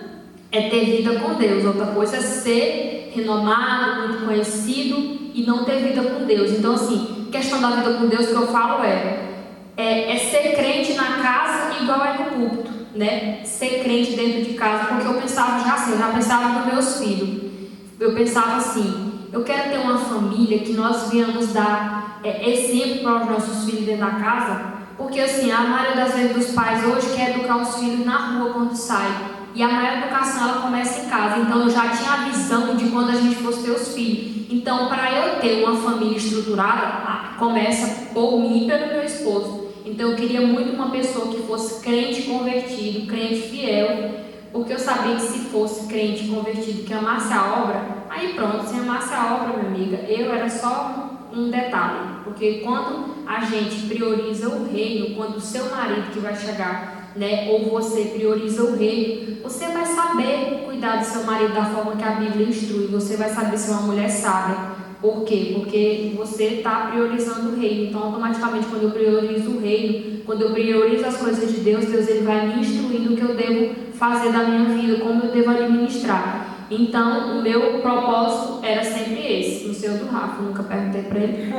é ter vida com Deus, outra coisa é ser renomado, muito conhecido e não ter vida com Deus. Então, assim, questão da vida com Deus que eu falo é ser crente na casa igual é no púlpito, né? Ser crente dentro de casa, porque eu pensava eu já pensava nos meus filhos. Eu pensava assim: eu quero ter uma família que nós venhamos dar exemplo para os nossos filhos dentro da casa, porque assim, a maioria das vezes dos pais hoje quer educar os filhos na rua quando sai, e a maior educação ela começa em casa. Então eu já tinha a visão de quando a gente fosse ter os filhos. Então, para eu ter uma família estruturada, começa por mim e pelo meu esposo. Então eu queria muito uma pessoa que fosse crente convertido, crente fiel, porque eu sabia que se fosse crente convertido, que amasse a obra, aí pronto, se amasse a obra, minha amiga, eu era só um detalhe. Porque quando a gente prioriza o reino, quando o seu marido que vai chegar, né, ou você prioriza o reino, você vai saber cuidar do seu marido da forma que a Bíblia instrui, você vai saber ser uma mulher sábia. Por quê? Porque você está priorizando o reino. Então, automaticamente, quando eu priorizo o reino, quando eu priorizo as coisas de Deus, Deus ele vai me instruindo o que eu devo fazer da minha vida, como eu devo administrar. Então, o meu propósito era sempre esse. Não sei o do Rafa, nunca perguntei para ele.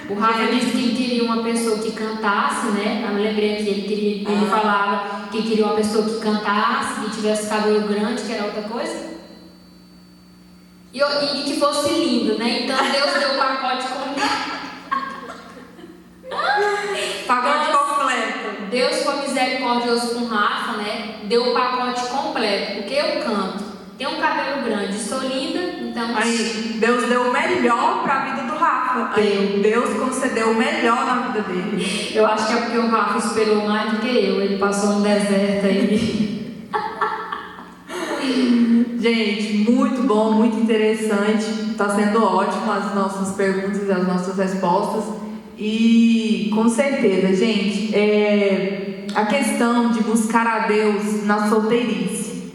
O Rafa disse que queria uma pessoa que cantasse, né? Eu lembrei que ele falava que queria uma pessoa que cantasse, que tivesse cabelo grande, que era outra coisa. E que fosse lindo, né? Então Deus deu o pacote completo. Pacote completo. Deus foi misericordioso com o Rafa, né? Deu o pacote completo. Porque eu canto, tenho um cabelo grande, sou linda, então. Aí Deus deu o melhor para a vida do Rafa. Aí Deus concedeu o melhor na vida dele. Eu acho que é porque o Rafa esperou mais do que eu. Ele passou no deserto aí. Gente, muito bom, muito interessante. Está sendo ótimo as nossas perguntas e as nossas respostas. E com certeza, gente, a questão de buscar a Deus na solteirice.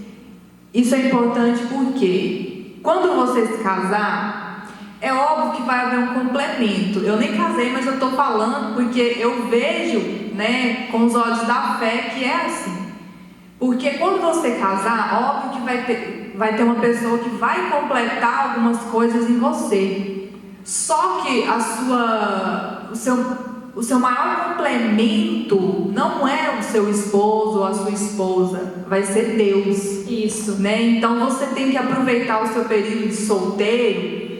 Isso é importante porque quando você se casar, é óbvio que vai haver um complemento. Eu nem casei, mas eu estou falando porque eu vejo, né, com os olhos da fé que é assim. Porque quando você casar, óbvio que vai ter uma pessoa que vai completar algumas coisas em você. Só que o seu maior complemento não é o seu esposo ou a sua esposa, vai ser Deus. Isso. Né? Então você tem que aproveitar o seu período de solteiro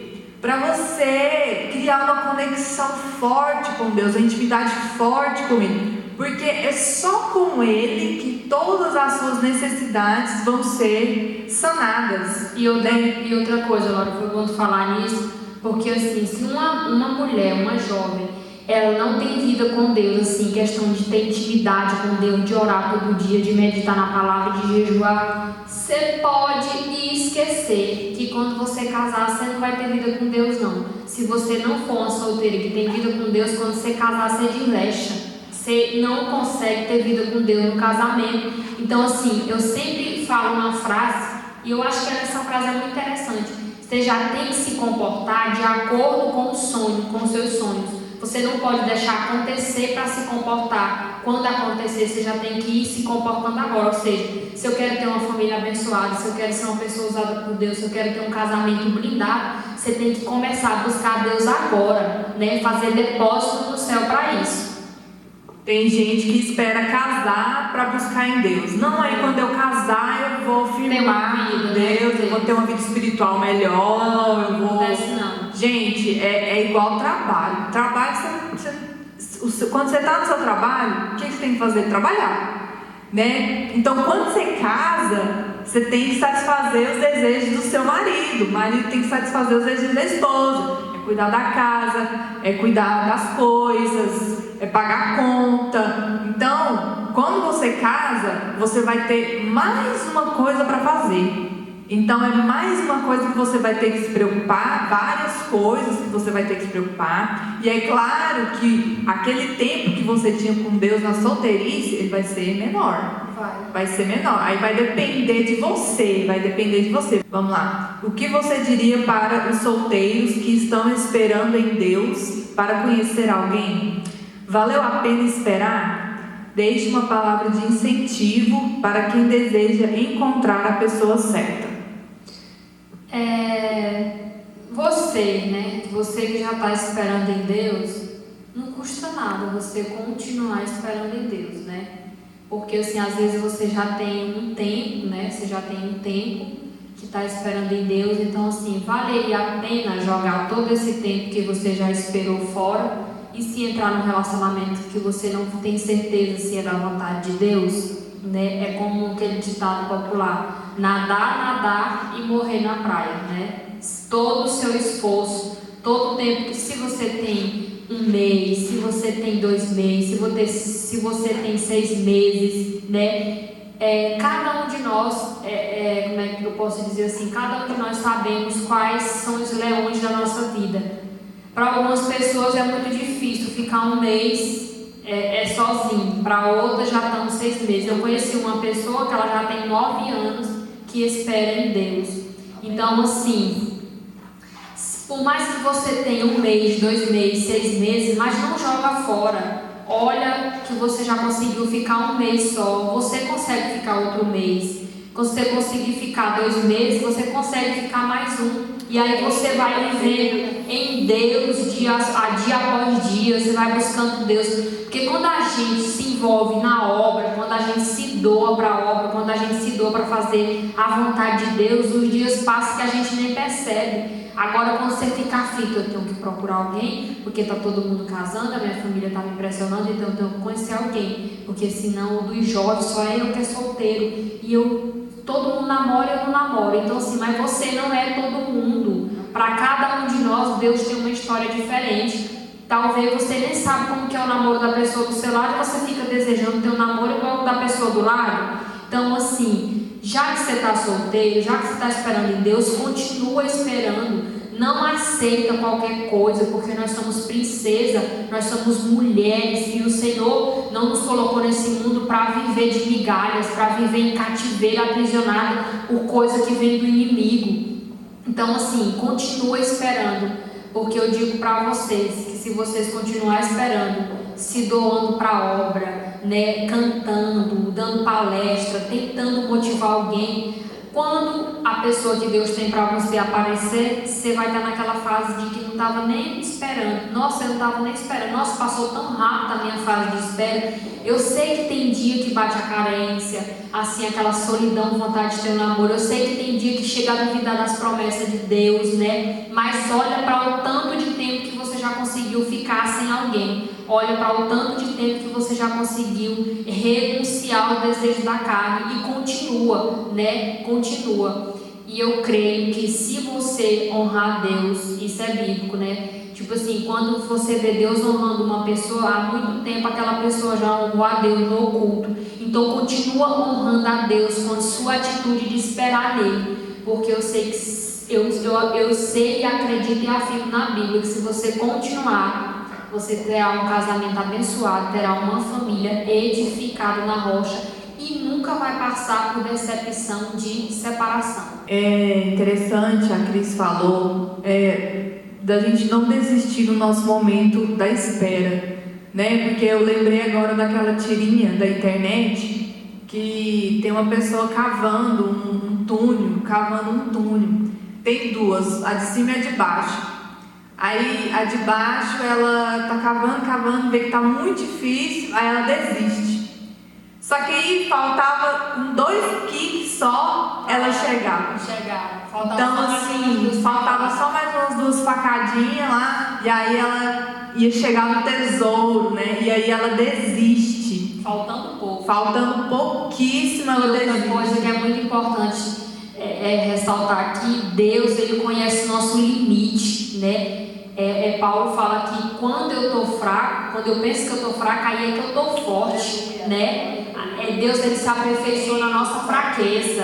para você criar uma conexão forte com Deus, uma intimidade forte com Ele. Porque é só com Ele que todas as suas necessidades vão ser sanadas. E outra coisa, Laura, foi bom tu falar nisso, porque assim, se uma mulher, uma jovem, ela não tem vida com Deus, assim, questão de ter intimidade com Deus, de orar todo dia, de meditar na palavra, de jejuar, você pode esquecer que quando você casar, você não vai ter vida com Deus, não. Se você não for uma solteira que tem vida com Deus, quando você casar, você deslecha. Você não consegue ter vida com Deus no casamento. Então, assim, eu sempre falo uma frase, e eu acho que essa frase é muito interessante. Você já tem que se comportar de acordo com o sonho, com os seus sonhos. Você não pode deixar acontecer para se comportar. Quando acontecer, você já tem que ir se comportando agora. Ou seja, se eu quero ter uma família abençoada, se eu quero ser uma pessoa usada por Deus, se eu quero ter um casamento blindado, você tem que começar a buscar Deus agora, né? Fazer depósito no céu para isso. Tem gente que espera casar para buscar em Deus. Não, aí quando eu casar eu vou firmar em Deus, eu vou ter uma vida espiritual melhor, eu vou... Não. Gente, é igual trabalho. Trabalho, quando você está no seu trabalho, o que você tem que fazer? Trabalhar, né? Então, quando você casa, você tem que satisfazer os desejos do seu marido. O marido tem que satisfazer os desejos da esposa. É cuidar da casa, é cuidar das coisas, é pagar a conta. Então, quando você casa, você vai ter mais uma coisa para fazer. Então, é mais uma coisa que você vai ter que se preocupar, várias coisas que você vai ter que se preocupar. E é claro que aquele tempo que você tinha com Deus na solteirice, ele vai ser menor. Vai ser menor. Aí vai depender de você, Vamos lá. O que você diria para os solteiros que estão esperando em Deus para conhecer alguém? Valeu a pena esperar? Deixe uma palavra de incentivo para quem deseja encontrar a pessoa certa. Você, né? Você que já está esperando em Deus, não custa nada você continuar esperando em Deus, né? Porque assim, às vezes você já tem um tempo, né? Você já tem um tempo que está esperando em Deus, então assim, valeria a pena jogar todo esse tempo que você já esperou fora e se entrar num relacionamento que você não tem certeza se é da vontade de Deus, né? É como aquele ditado popular: nadar e morrer na praia, né? Todo o seu esforço, todo o tempo que, se você tem um mês, se você tem 2 meses, se você tem 6 meses, né? Cada um de nós, como é que eu posso dizer assim, cada um de nós sabemos quais são os leões da nossa vida. Para algumas pessoas é muito difícil ficar um mês sozinho, para outras já estão 6 meses. Eu conheci uma pessoa que ela já tem 9 anos que espera em Deus. Então assim, por mais que você tenha 1 mês, 2 meses, 6 meses, mas não joga fora. Olha que você já conseguiu ficar 1 mês só, você consegue ficar outro mês. Quando você conseguir ficar 2 meses, você consegue ficar mais 1. E aí você vai vivendo em Deus dia após dia, você vai buscando Deus. Porque quando a gente se envolve na obra, quando a gente se doa para a obra, quando a gente se doa para fazer a vontade de Deus, os dias passam que a gente nem percebe. Agora, quando você fica aflito, eu tenho que procurar alguém, porque está todo mundo casando, a minha família está me impressionando, então eu tenho que conhecer alguém, porque senão dos jovens só é eu que é solteiro, e todo mundo namora e eu não namoro. Então assim, mas você não é todo mundo. Para cada um de nós, Deus tem uma história diferente. Talvez você nem sabe como que é o namoro da pessoa do seu lado, e você fica desejando ter um namoro igual o da pessoa do lado. Então assim, já que você está solteiro, já que você está esperando em Deus, continua esperando. Não aceita qualquer coisa, porque nós somos princesa, nós somos mulheres, e o Senhor não nos colocou nesse mundo para viver de migalhas, para viver em cativeiro, aprisionado por coisa que vem do inimigo. Então assim, continua esperando, porque eu digo para vocês que se vocês continuarem esperando, se doando para a obra, né, cantando, dando palestra, tentando motivar alguém, quando a pessoa que Deus tem para você aparecer, você vai estar naquela fase de que não estava nem esperando. Nossa, eu não estava nem esperando. Nossa, passou tão rápido a minha fase de espera. Eu sei que tem dia que bate a carência, assim, aquela solidão, vontade de ter um namoro. Eu sei que tem dia que chega a duvidar das promessas de Deus, né? Mas olha para o tanto de tempo que você já conseguiu ficar sem alguém. Olha para o tanto de tempo que você já conseguiu renunciar ao desejo da carne e continua, né? Continua. E eu creio que se você honrar a Deus, isso é bíblico, né? Tipo assim, quando você vê Deus honrando uma pessoa, há muito tempo aquela pessoa já honrou a Deus no oculto. Então continua honrando a Deus com a sua atitude de esperar nele. Porque eu sei que eu sei e acredito e afirmo na Bíblia que se você continuar, você terá um casamento abençoado, terá uma família edificada na rocha e nunca vai passar por decepção de separação. É interessante, a Cris falou, da gente não desistir no nosso momento da espera, né? Porque eu lembrei agora daquela tirinha da internet que tem uma pessoa cavando um túnel. Tem duas, a de cima e a de baixo. Aí a de baixo ela tá cavando, vê que tá muito difícil, aí ela desiste. Só que aí faltava com 2 kicks só ela chegava. Então assim, faltava só mais umas 2 facadinhas lá, e aí ela ia chegar no tesouro, né? E aí ela desiste. Faltando pouquíssimo, ela desiste. Outra coisa que é muito importante ressaltar aqui, Deus, Ele conhece o nosso limite, né? Paulo fala que quando eu estou fraco, quando eu penso que eu estou fraco, aí é que eu estou forte, né? Deus, Ele se aperfeiçoa na nossa fraqueza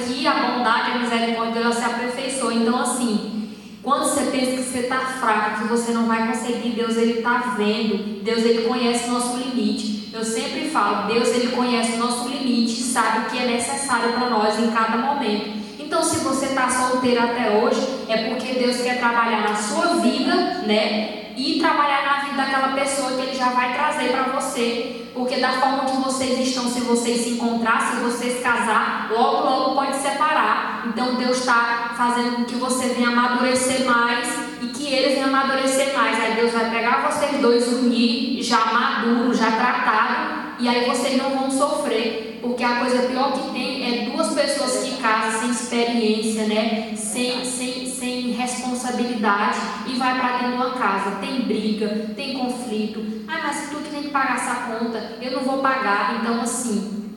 que a bondade e a misericórdia dela se aperfeiçoa. Então assim, quando você pensa que você está fraco, que você não vai conseguir, Deus, Ele está vendo, Deus, Ele conhece o nosso limite. Eu sempre falo, Deus, Ele conhece o nosso limite e sabe o que é necessário para nós em cada momento. Então, se você está solteiro até hoje, é porque Deus quer trabalhar na sua vida, né? E trabalhar na vida daquela pessoa que Ele já vai trazer para você. Porque da forma que vocês estão, se vocês se encontrar, se vocês casar, logo pode separar. Então, Deus está fazendo com que você venha amadurecer mais e que eles venham amadurecer mais. Aí Deus vai pegar vocês dois, unir, já maduro, já tratado, e aí vocês não vão sofrer. Porque a coisa pior que tem é 2 pessoas que casam sem experiência, né? Sem responsabilidade, e vai para dentro de uma casa, tem briga, tem conflito. Mas tu que tem que pagar essa conta, eu não vou pagar. Então assim,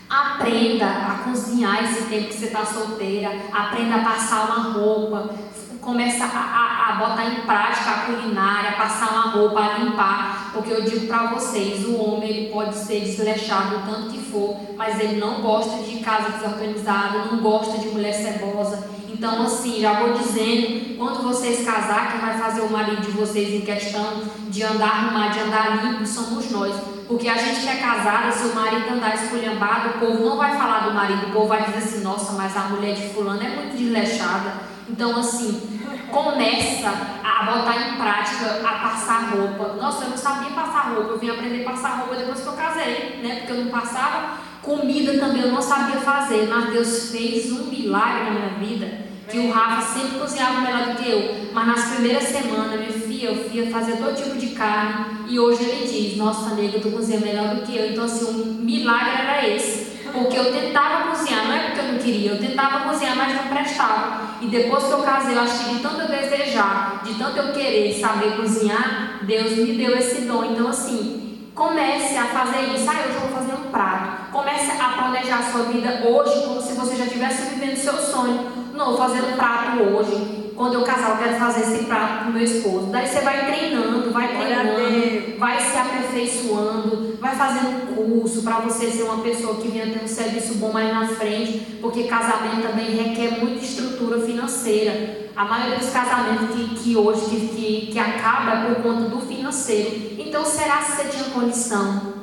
aprenda a cozinhar esse tempo que você está solteira, aprenda a passar uma roupa, começa a botar em prática a culinária, passar uma roupa, a limpar. Porque eu digo para vocês, o homem ele pode ser desleixado o tanto que for, mas ele não gosta de casa desorganizada, não gosta de mulher cebosa. Então assim, já vou dizendo, quando vocês casar, quem vai fazer o marido de vocês em questão de andar arrumado, de andar limpo, somos nós. Porque a gente que é casada, se o marido andar esculhambado, o povo não vai falar do marido, o povo vai dizer assim, nossa, mas a mulher de fulano é muito desleixada. Então assim, começa a botar em prática, a passar roupa. Nossa, eu não sabia passar roupa, eu vim aprender a passar roupa depois que eu casei, né? Porque eu não passava. Comida também eu não sabia fazer, mas Deus fez um milagre na minha vida, que o Rafa sempre cozinhava melhor do que eu. Mas nas primeiras semanas, minha filha, eu ia fazer todo tipo de carne, e hoje ele diz, nossa nega, tu cozinha melhor do que eu. Então assim, um milagre era esse. Porque eu tentava cozinhar, não é porque eu não queria, eu tentava cozinhar, mas não prestava. E depois que eu casei, eu acho que de tanto eu desejar, de tanto eu querer saber cozinhar, Deus me deu esse dom. Então assim, comece a fazer isso. Hoje eu vou fazer um prato. Comece a planejar a sua vida hoje, como se você já estivesse vivendo seu sonho. Não, vou fazer um prato hoje. Quando eu casar, eu quero fazer esse prato com meu esposo. Daí você vai treinando, vai se aperfeiçoando, vai fazendo curso para você ser uma pessoa que venha ter um serviço bom mais na frente, porque casamento também requer muita estrutura financeira. A maioria dos casamentos que hoje acaba é por conta do financeiro. Então, será que você tinha condição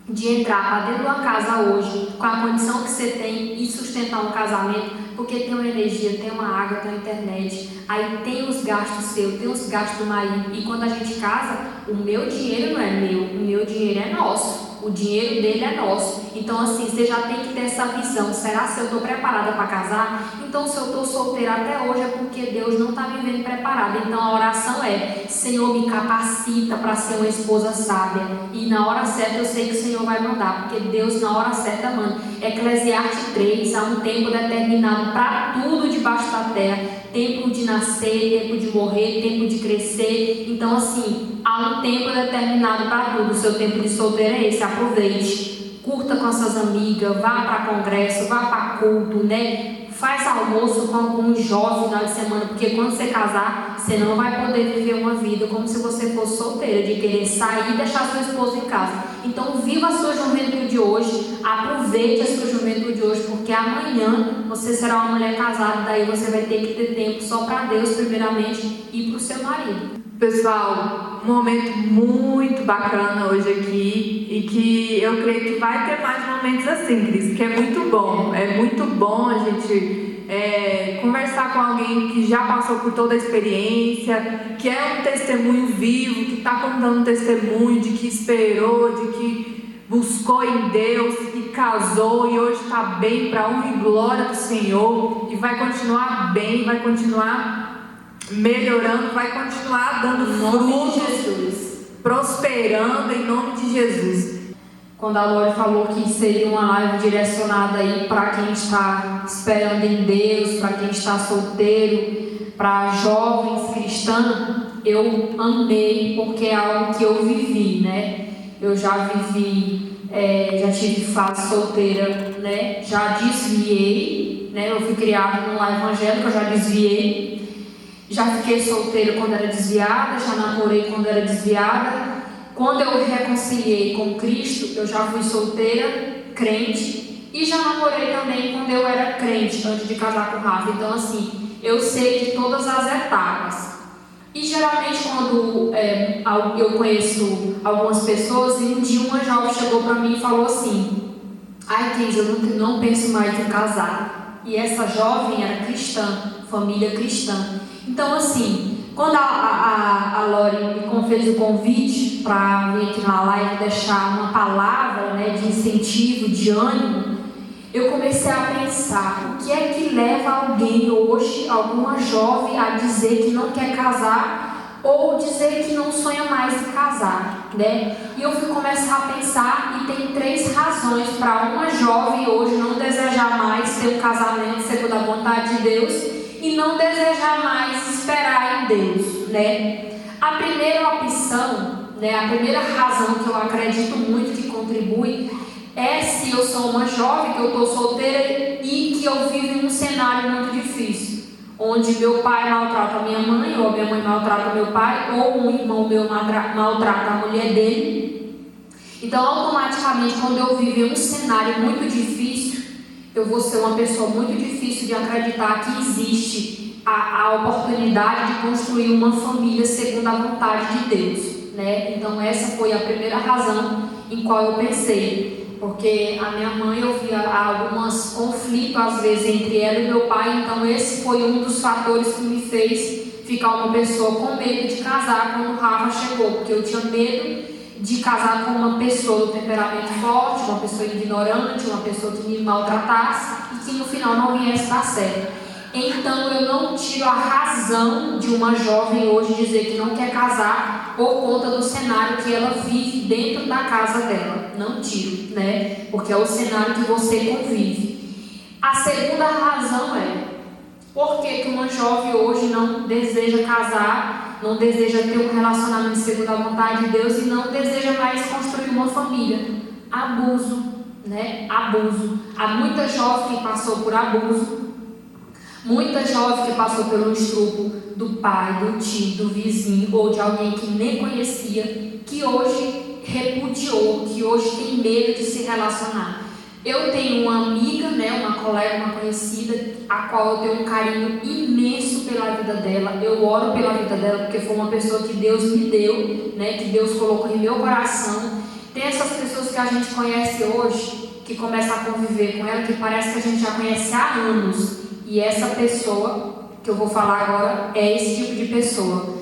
de entrar para dentro de uma casa hoje, com a condição que você tem, e sustentar um casamento? Porque tem uma energia, tem uma água, tem uma internet, aí tem os gastos seus, tem os gastos do marido. E quando a gente casa, o meu dinheiro não é meu, o meu dinheiro é nosso, o dinheiro dele é nosso. Então assim, você já tem que ter essa visão. Será que eu estou preparada para casar? Então se eu estou solteira até hoje é porque Deus não está me vendo preparada. Então a oração é, Senhor, me capacita para ser uma esposa sábia, e na hora certa eu sei que o Senhor vai mandar, porque Deus na hora certa manda. Eclesiastes 3, há um tempo determinado para tudo debaixo da terra, tempo de nascer, tempo de morrer, tempo de crescer. Então assim, há um tempo determinado para tudo. O seu tempo de solteiro é esse, aproveite, curta com as suas amigas, vá para congresso, vá para culto, né? Faz almoço com algum jovem no final de semana, porque quando você casar, você não vai poder viver uma vida como se você fosse solteira, de querer sair e deixar sua esposa em casa. Então viva a sua juventude hoje, aproveite a sua juventude hoje, porque amanhã você será uma mulher casada, daí você vai ter que ter tempo só para Deus primeiramente e para o seu marido. Pessoal, um momento muito bacana hoje aqui e que eu creio que vai ter mais momentos assim, Cris, que é muito bom. É muito bom a gente conversar com alguém que já passou por toda a experiência, que é um testemunho vivo, que está contando um testemunho de que esperou, de que buscou em Deus e casou e hoje está bem para a honra e glória do Senhor e vai continuar bem, vai continuar melhorando, vai continuar dando frutos, prosperando em nome de Jesus. Quando a Lore falou que seria uma live direcionada aí para quem está esperando em Deus, para quem está solteiro, para jovens cristãos, eu amei, porque é algo que eu vivi, né? Eu já vivi, já tive fase solteira, né? Já desviei, né? Eu fui criada num lar evangélico, eu já desviei. Já fiquei solteira quando era desviada, já namorei quando era desviada. Quando eu me reconciliei com Cristo, eu já fui solteira, crente, e já namorei também quando eu era crente, antes de casar com o Rafa. Então, assim, eu sei de todas as etapas. E geralmente, quando eu conheço algumas pessoas, e um dia uma jovem chegou para mim e falou assim: ai, Cris, eu não penso mais em casar. E essa jovem era cristã, família cristã. Então, assim, quando a Lore me fez o convite para vir aqui na live deixar uma palavra, né, de incentivo, de ânimo, eu comecei a pensar: o que é que leva alguém hoje, alguma jovem, a dizer que não quer casar ou dizer que não sonha mais em casar, né? E eu fui começar a pensar, e tem 3 razões para uma jovem hoje não desejar mais ter um casamento segundo a vontade de Deus e não desejar mais esperar em Deus, né? A primeira opção, né, a primeira razão que eu acredito muito que contribui é se eu sou uma jovem, que eu estou solteira e que eu vivo em um cenário muito difícil, onde meu pai maltrata a minha mãe, ou a minha mãe maltrata meu pai, ou um irmão meu maltrata a mulher dele. Então, automaticamente, quando eu vivo em um cenário muito difícil, eu vou ser uma pessoa muito difícil de acreditar que existe a oportunidade de construir uma família segundo a vontade de Deus, né? Então, essa foi a primeira razão em qual eu pensei. Porque a minha mãe, eu via alguns conflitos às vezes entre ela e meu pai, então esse foi um dos fatores que me fez ficar uma pessoa com medo de casar quando o Rafa chegou, porque eu tinha medo de casar com uma pessoa do temperamento forte, uma pessoa ignorante, uma pessoa que me maltratasse e que no final não viesse dar certo. Então eu não tiro a razão de uma jovem hoje dizer que não quer casar por conta do cenário que ela vive dentro da casa dela. Não tiro, né? Porque é o cenário que você convive. A segunda razão é: por que uma jovem hoje não deseja casar, não deseja ter um relacionamento segundo a vontade de Deus e não deseja mais construir uma família? Abuso, né? Abuso. Há muita jovem que passou por abuso. Muita jovem que passou pelo estrupo do pai, do tio, do vizinho ou de alguém que nem conhecia, que hoje repudiou, que hoje tem medo de se relacionar. Eu tenho uma amiga, né, uma colega, uma conhecida, a qual eu tenho um carinho imenso pela vida dela. Eu oro pela vida dela porque foi uma pessoa que Deus me deu, né, que Deus colocou em meu coração. Tem essas pessoas que a gente conhece hoje, que começa a conviver com ela, que parece que a gente já conhece há anos. E essa pessoa que eu vou falar agora é esse tipo de pessoa.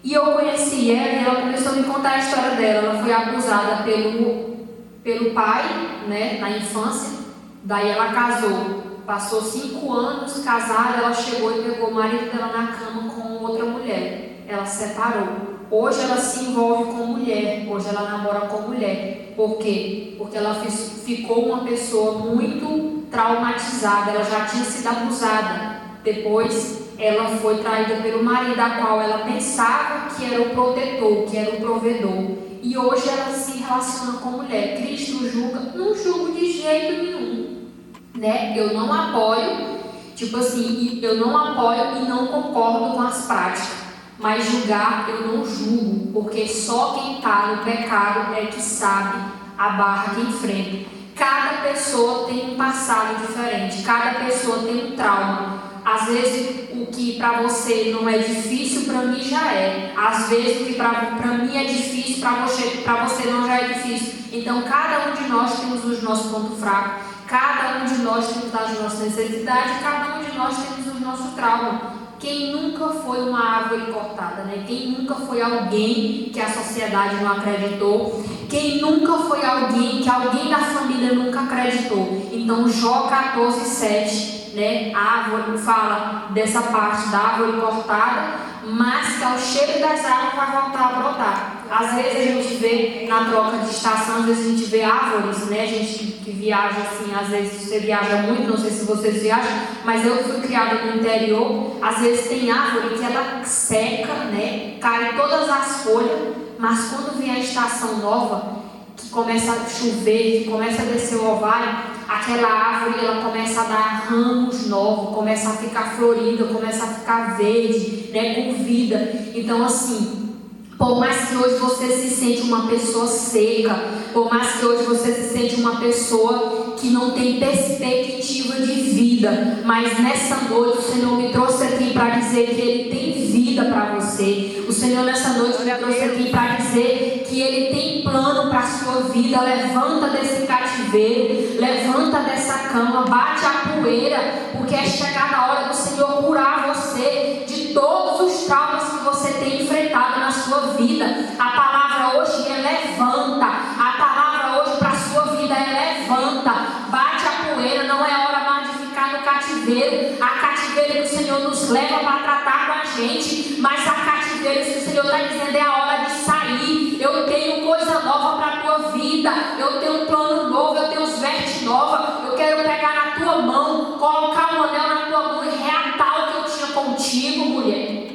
E eu conheci ela e ela começou a me contar a história dela. Ela foi abusada pelo pai, né, na infância. Daí ela casou. Passou 5 anos casada, ela chegou e pegou o marido dela na cama com outra mulher. Ela separou. Hoje ela se envolve com mulher, hoje ela namora com mulher. Por quê? Porque ela ficou uma pessoa muito traumatizada, ela já tinha sido abusada. Depois ela foi traída pelo marido, a qual ela pensava que era o protetor, que era o provedor. E hoje ela se relaciona com mulher. Cristo julga? Não julgo de jeito nenhum, né? Eu não apoio, tipo assim, eu não apoio e não concordo com as práticas. Mas julgar eu não julgo, porque só quem está no pecado é que sabe a barra que enfrenta. Cada pessoa tem um passado diferente, cada pessoa tem um trauma. Às vezes o que para você não é difícil, para mim já é. Às vezes o que para mim é difícil, para você não já é difícil. Então cada um de nós temos os nossos pontos fracos, cada um de nós temos as nossas necessidades, cada um de nós temos os nossos traumas. Quem nunca foi uma árvore cortada, né? Quem nunca foi alguém que a sociedade não acreditou? Quem nunca foi alguém que alguém da família nunca acreditou? Então Jó 14:7, né? A árvore fala dessa parte da árvore cortada, mas que ao cheiro das árvores vai voltar a brotar. Às vezes a gente vê na troca de estação, às vezes a gente vê árvores, né? A gente que viaja assim, às vezes você viaja muito, não sei se vocês viajam, mas eu fui criada no interior. Às vezes tem árvore que ela seca, né? Cai todas as folhas, mas quando vem a estação nova, que começa a chover, que começa a descer o orvalho, aquela árvore ela começa a dar ramos novos, começa a ficar florida, começa a ficar verde, né, com vida. Então assim, por mais que hoje você se sente uma pessoa seca, por mais que hoje você se sente uma pessoa que não tem perspectiva de vida, mas nessa noite o Senhor me trouxe aqui para dizer que Ele tem vida para você. O Senhor nessa noite me trouxe aqui para dizer que Ele tem plano para a sua vida. Levanta desse cativeiro, levanta dessa cama, bate a poeira, porque é chegada a hora do Senhor curar você de todos os traumas que você tem enfrentado na sua vida. A palavra hoje é levanta. A palavra hoje para a sua vida é levanta. Bate a poeira. Não é hora mais de ficar no cativeiro. A cativeiro que o Senhor nos leva para tratar com a gente, mas a cativeiro que o Senhor está dizendo é a hora de sair. Eu tenho coisa nova para a tua vida. Eu tenho um plano novo. Eu tenho os vertes novos. Eu quero pegar na tua mão, colocar um anel na tua mão e reatar o que eu tinha contigo, mulher.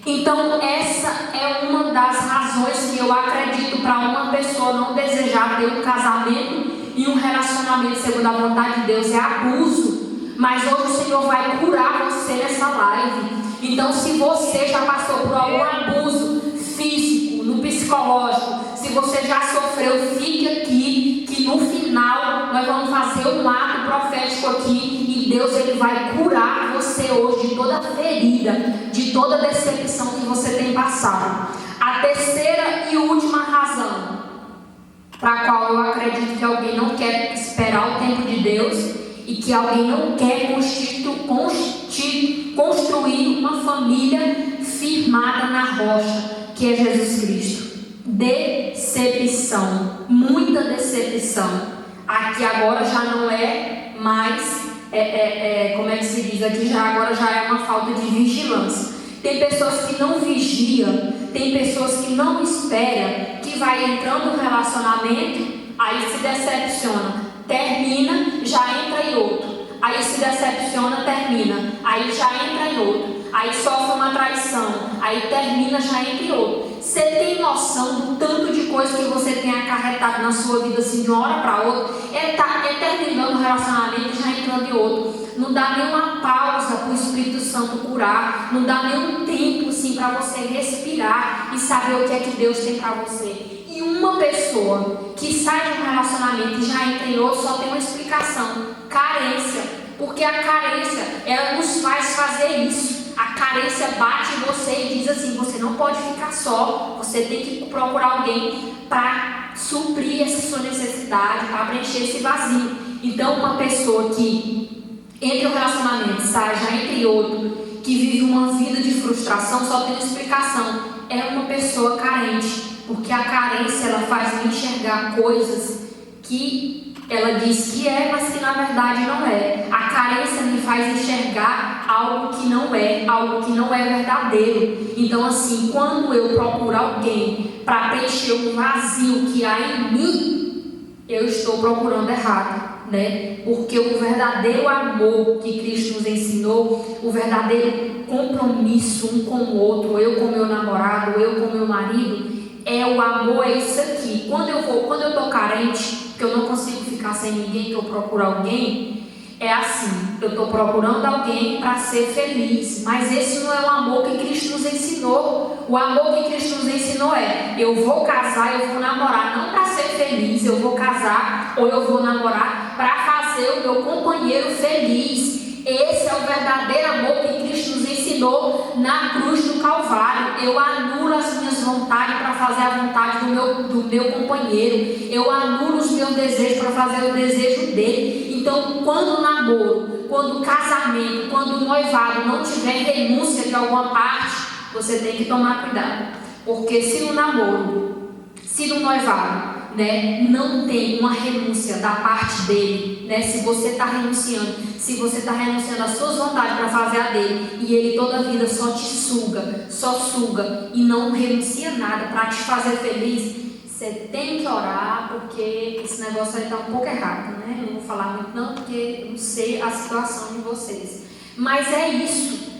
Então essa é uma das razões que eu acredito para uma pessoa não desejar ter um casamento e um relacionamento segundo a vontade de Deus, é abuso. Mas hoje o Senhor vai curar você nessa live. Então se você já passou por algum abuso físico, no psicológico, se você já sofreu, fique aqui, que no final nós vamos fazer um ato profético aqui e Deus ele vai curar você hoje de toda ferida, de toda decepção que você tem passado. A terceira e última razão para a qual eu acredito que alguém não quer esperar o tempo de Deus e que alguém não quer construir uma família firmada na rocha, que é Jesus Cristo. Decepção, muita decepção. Aqui agora já não é mais, como é que se diz aqui, agora já é uma falta de vigilância. Tem pessoas que não vigiam, tem pessoas que não esperam, que vai entrando no relacionamento, aí se decepciona, termina, já entra em outro. Aí se decepciona, termina, aí já entra em outro. Aí sofre uma traição, aí termina, já entra em outro. Você tem noção do tanto de coisa que você tem acarretado na sua vida assim, de uma hora para outra? Terminando o relacionamento e já entrando em outro. Não dá nenhuma pausa para o Espírito Santo curar. Não dá nenhum tempo assim, para você respirar e saber o que é que Deus tem para você. E uma pessoa que sai de um relacionamento e já entra em outro só tem uma explicação: carência. Porque a carência, ela nos faz fazer isso. A carência bate em você e diz assim: você não pode ficar só, você tem que procurar alguém para suprir essa sua necessidade, para preencher esse vazio. Então uma pessoa que entra em um relacionamento, sai, já entra em outro, que vive uma vida de frustração, só tem uma explicação: é uma pessoa carente. Porque a carência ela faz enxergar coisas que ela diz que é, mas que na verdade não é. A carência me faz enxergar algo que não é verdadeiro. Então assim, quando eu procuro alguém para preencher um vazio que há em mim, eu estou procurando errado, né? Porque o verdadeiro amor que Cristo nos ensinou, o verdadeiro compromisso um com o outro, eu com meu namorado, eu com meu marido, é o amor, é isso aqui. Quando eu estou carente, que eu não consigo ficar sem ninguém, que eu procuro alguém, é assim: eu estou procurando alguém para ser feliz. Mas esse não é o amor que Cristo nos ensinou. O amor que Cristo nos ensinou é: eu vou casar, eu vou namorar, não para ser feliz. Eu vou casar ou eu vou namorar para fazer o meu companheiro feliz. Esse é o verdadeiro amor que Cristo nos ensinou na cruz do Calvário. Eu anulo as minhas vontades para fazer a vontade do meu companheiro. Eu anulo os meus desejos para fazer o desejo dele. Então, quando o namoro, quando o casamento, quando o noivado não tiver renúncia de alguma parte, você tem que tomar cuidado. Porque se no namoro, se no noivado, não tem uma renúncia da parte dele, se você está renunciando, às suas vontades para fazer a dele, e ele toda a vida só te suga, e não renuncia nada para te fazer feliz, você tem que orar, porque esse negócio aí está um pouco errado, Eu não vou falar muito não, porque eu não sei a situação de vocês, mas é isso,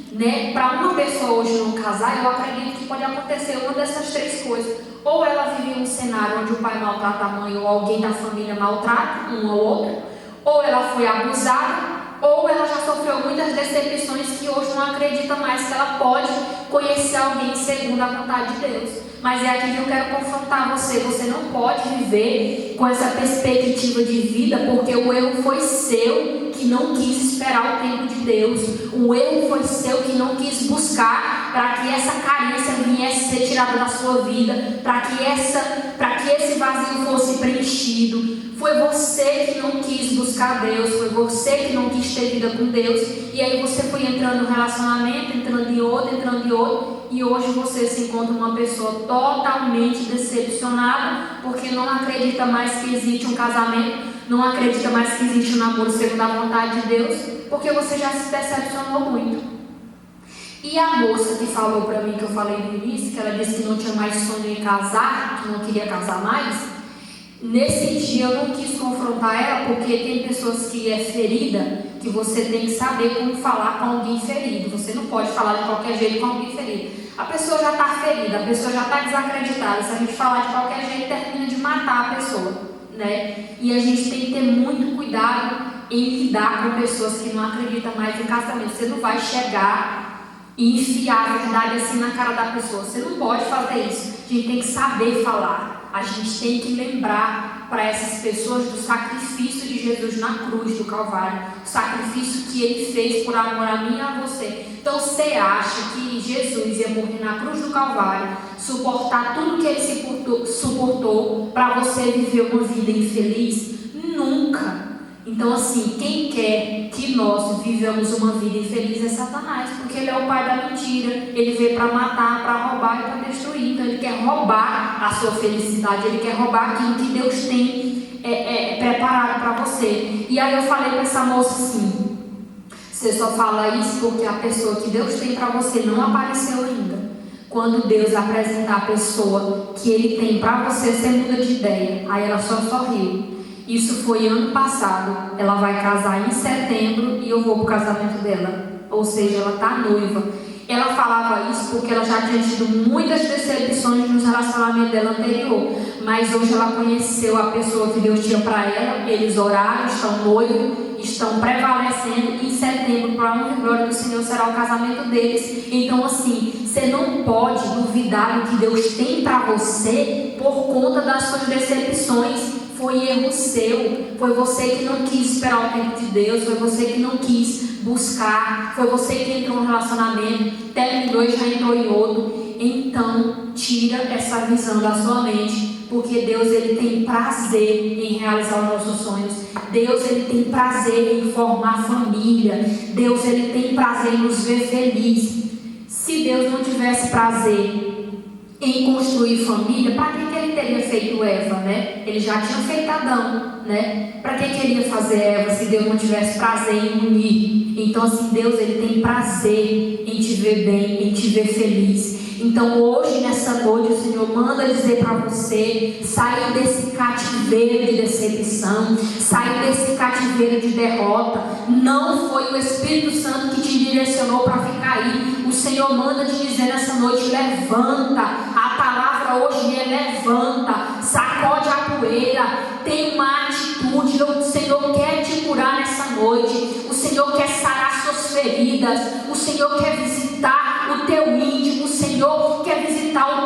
Para uma pessoa hoje não casar, eu acredito que pode acontecer uma dessas três coisas. Ou ela vive em um cenário onde o pai maltrata a mãe, ou alguém da família maltrata um ou outro, ou ela foi abusada, ou ela já sofreu muitas decepções que hoje não acredita mais que ela pode conhecer alguém segundo a vontade de Deus. Mas é aqui que eu quero confrontar você. Você não pode viver com essa perspectiva de vida, porque o erro foi seu que não quis esperar o tempo de Deus. O erro foi seu que não quis buscar para que essa carência viesse ser tirada da sua vida, para que esse vazio fosse preenchido. Foi você que não quis buscar Deus, foi você que não quis ter vida com Deus, e aí você foi entrando no relacionamento, entrando em outro, e hoje você se encontra uma pessoa totalmente decepcionada, porque não acredita mais que existe um casamento, não acredita mais que existe um namoro segundo a vontade de Deus, porque você já se decepcionou muito. E a moça que falou para mim, que eu falei no início, que ela disse que não tinha mais sonho em casar, que não queria casar mais, nesse dia eu não quis confrontar ela, porque tem pessoas que é ferida, que você tem que saber como falar com alguém ferido. Você não pode falar de qualquer jeito com alguém ferido. A pessoa já está ferida, a pessoa já está desacreditada. Se a gente falar de qualquer jeito, termina de matar a pessoa, E a gente tem que ter muito cuidado em lidar com pessoas que não acreditam mais em casamento. Você não vai chegar e enfiar a verdade assim na cara da pessoa. Você não pode fazer isso. A gente tem que saber falar. A gente tem que lembrar para essas pessoas do sacrifício de Jesus na cruz do Calvário, o sacrifício que Ele fez por amor a mim e a você. Então você acha que Jesus ia morrer na cruz do Calvário, suportar tudo que Ele suportou para você viver uma vida infeliz? Nunca! Então assim, quem quer que nós vivamos uma vida infeliz é Satanás, porque ele é o pai da mentira, ele veio para matar, para roubar e para destruir. Então ele quer roubar a sua felicidade, ele quer roubar aquilo que Deus tem preparado para você. E aí eu falei para essa moça assim: você só fala isso porque a pessoa que Deus tem para você não apareceu ainda. Quando Deus apresentar a pessoa que Ele tem para você, você muda de ideia. Aí ela só sorriu. Isso foi ano passado. Ela vai casar em setembro e eu vou pro casamento dela. Ou seja, ela tá noiva. Ela falava isso porque ela já tinha tido muitas decepções nos relacionamentos dela anterior. Mas hoje ela conheceu a pessoa que Deus tinha para ela. Eles oraram, estão noivos, estão prevalecendo. E em setembro, para a honra e glória do Senhor, será o casamento deles. Então assim, você não pode duvidar do que Deus tem para você por conta das suas decepções. Foi erro seu, foi você que não quis esperar o tempo de Deus, foi você que não quis buscar, foi você que entrou no relacionamento, terminou e já entrou em outro. Então, tira essa visão da sua mente, porque Deus ele tem prazer em realizar os nossos sonhos. Deus ele tem prazer em formar família. Deus ele tem prazer em nos ver felizes. Se Deus não tivesse prazer em construir família, para que ele teria feito Eva, Ele já tinha feito Adão, Para que ele ia fazer Eva se Deus não tivesse prazer em unir? Então assim, Deus ele tem prazer em te ver bem, em te ver feliz. Então hoje, nessa noite, o Senhor manda dizer para você sair desse cativeiro de decepção, sair desse cativeiro de derrota. Não foi o Espírito Santo que te direcionou para ficar aí. O Senhor manda te dizer nessa noite: levanta. A palavra hoje é levanta, sacode a poeira, tem uma atitude. O Senhor quer te curar nessa noite. O Senhor quer sarar suas feridas. O Senhor quer visitar o teu íntimo. O Senhor quer visitar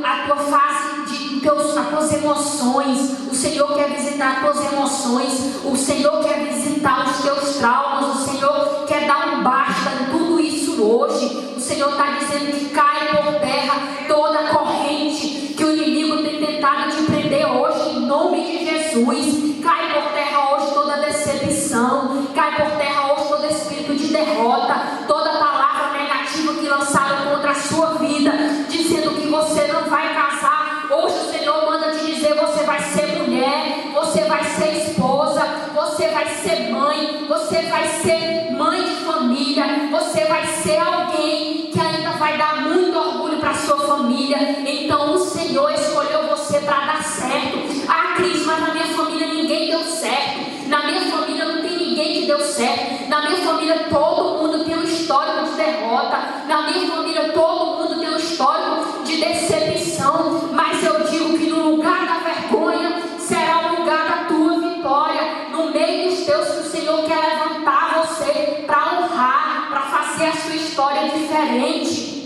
a tua fase as tuas emoções. O Senhor quer visitar as tuas emoções. O Senhor quer visitar os teus traumas. O Senhor quer dar um basta em tudo isso hoje. O Senhor está dizendo que cai por terra toda a corrente que o inimigo tem tentado te prender hoje, em nome de Jesus. Cai por terra hoje toda decepção. Cai por terra hoje todo espírito de derrota, toda palavra negativa que lançaram contra a sua vida, dizendo que você não vai casar. Hoje o Senhor manda te dizer: você vai ser mulher, você vai ser esposa, você vai ser mãe, você vai ser mãe de família, você vai ser alguém que ainda vai dar muito orgulho para a sua família. Então o Senhor escolheu você para dar certo. Ah, Cris, mas na minha família ninguém deu certo. Na minha família não tem ninguém que deu certo. Na minha família todo mundo tem um histórico de derrota. Na minha família todo mundo tem um histórico de decepção. Mas eu digo que no lugar da vergonha será o lugar da tua vitória. No meio dos teus, que o Senhor quer levantar você para honrar, para fazer a sua história diferente.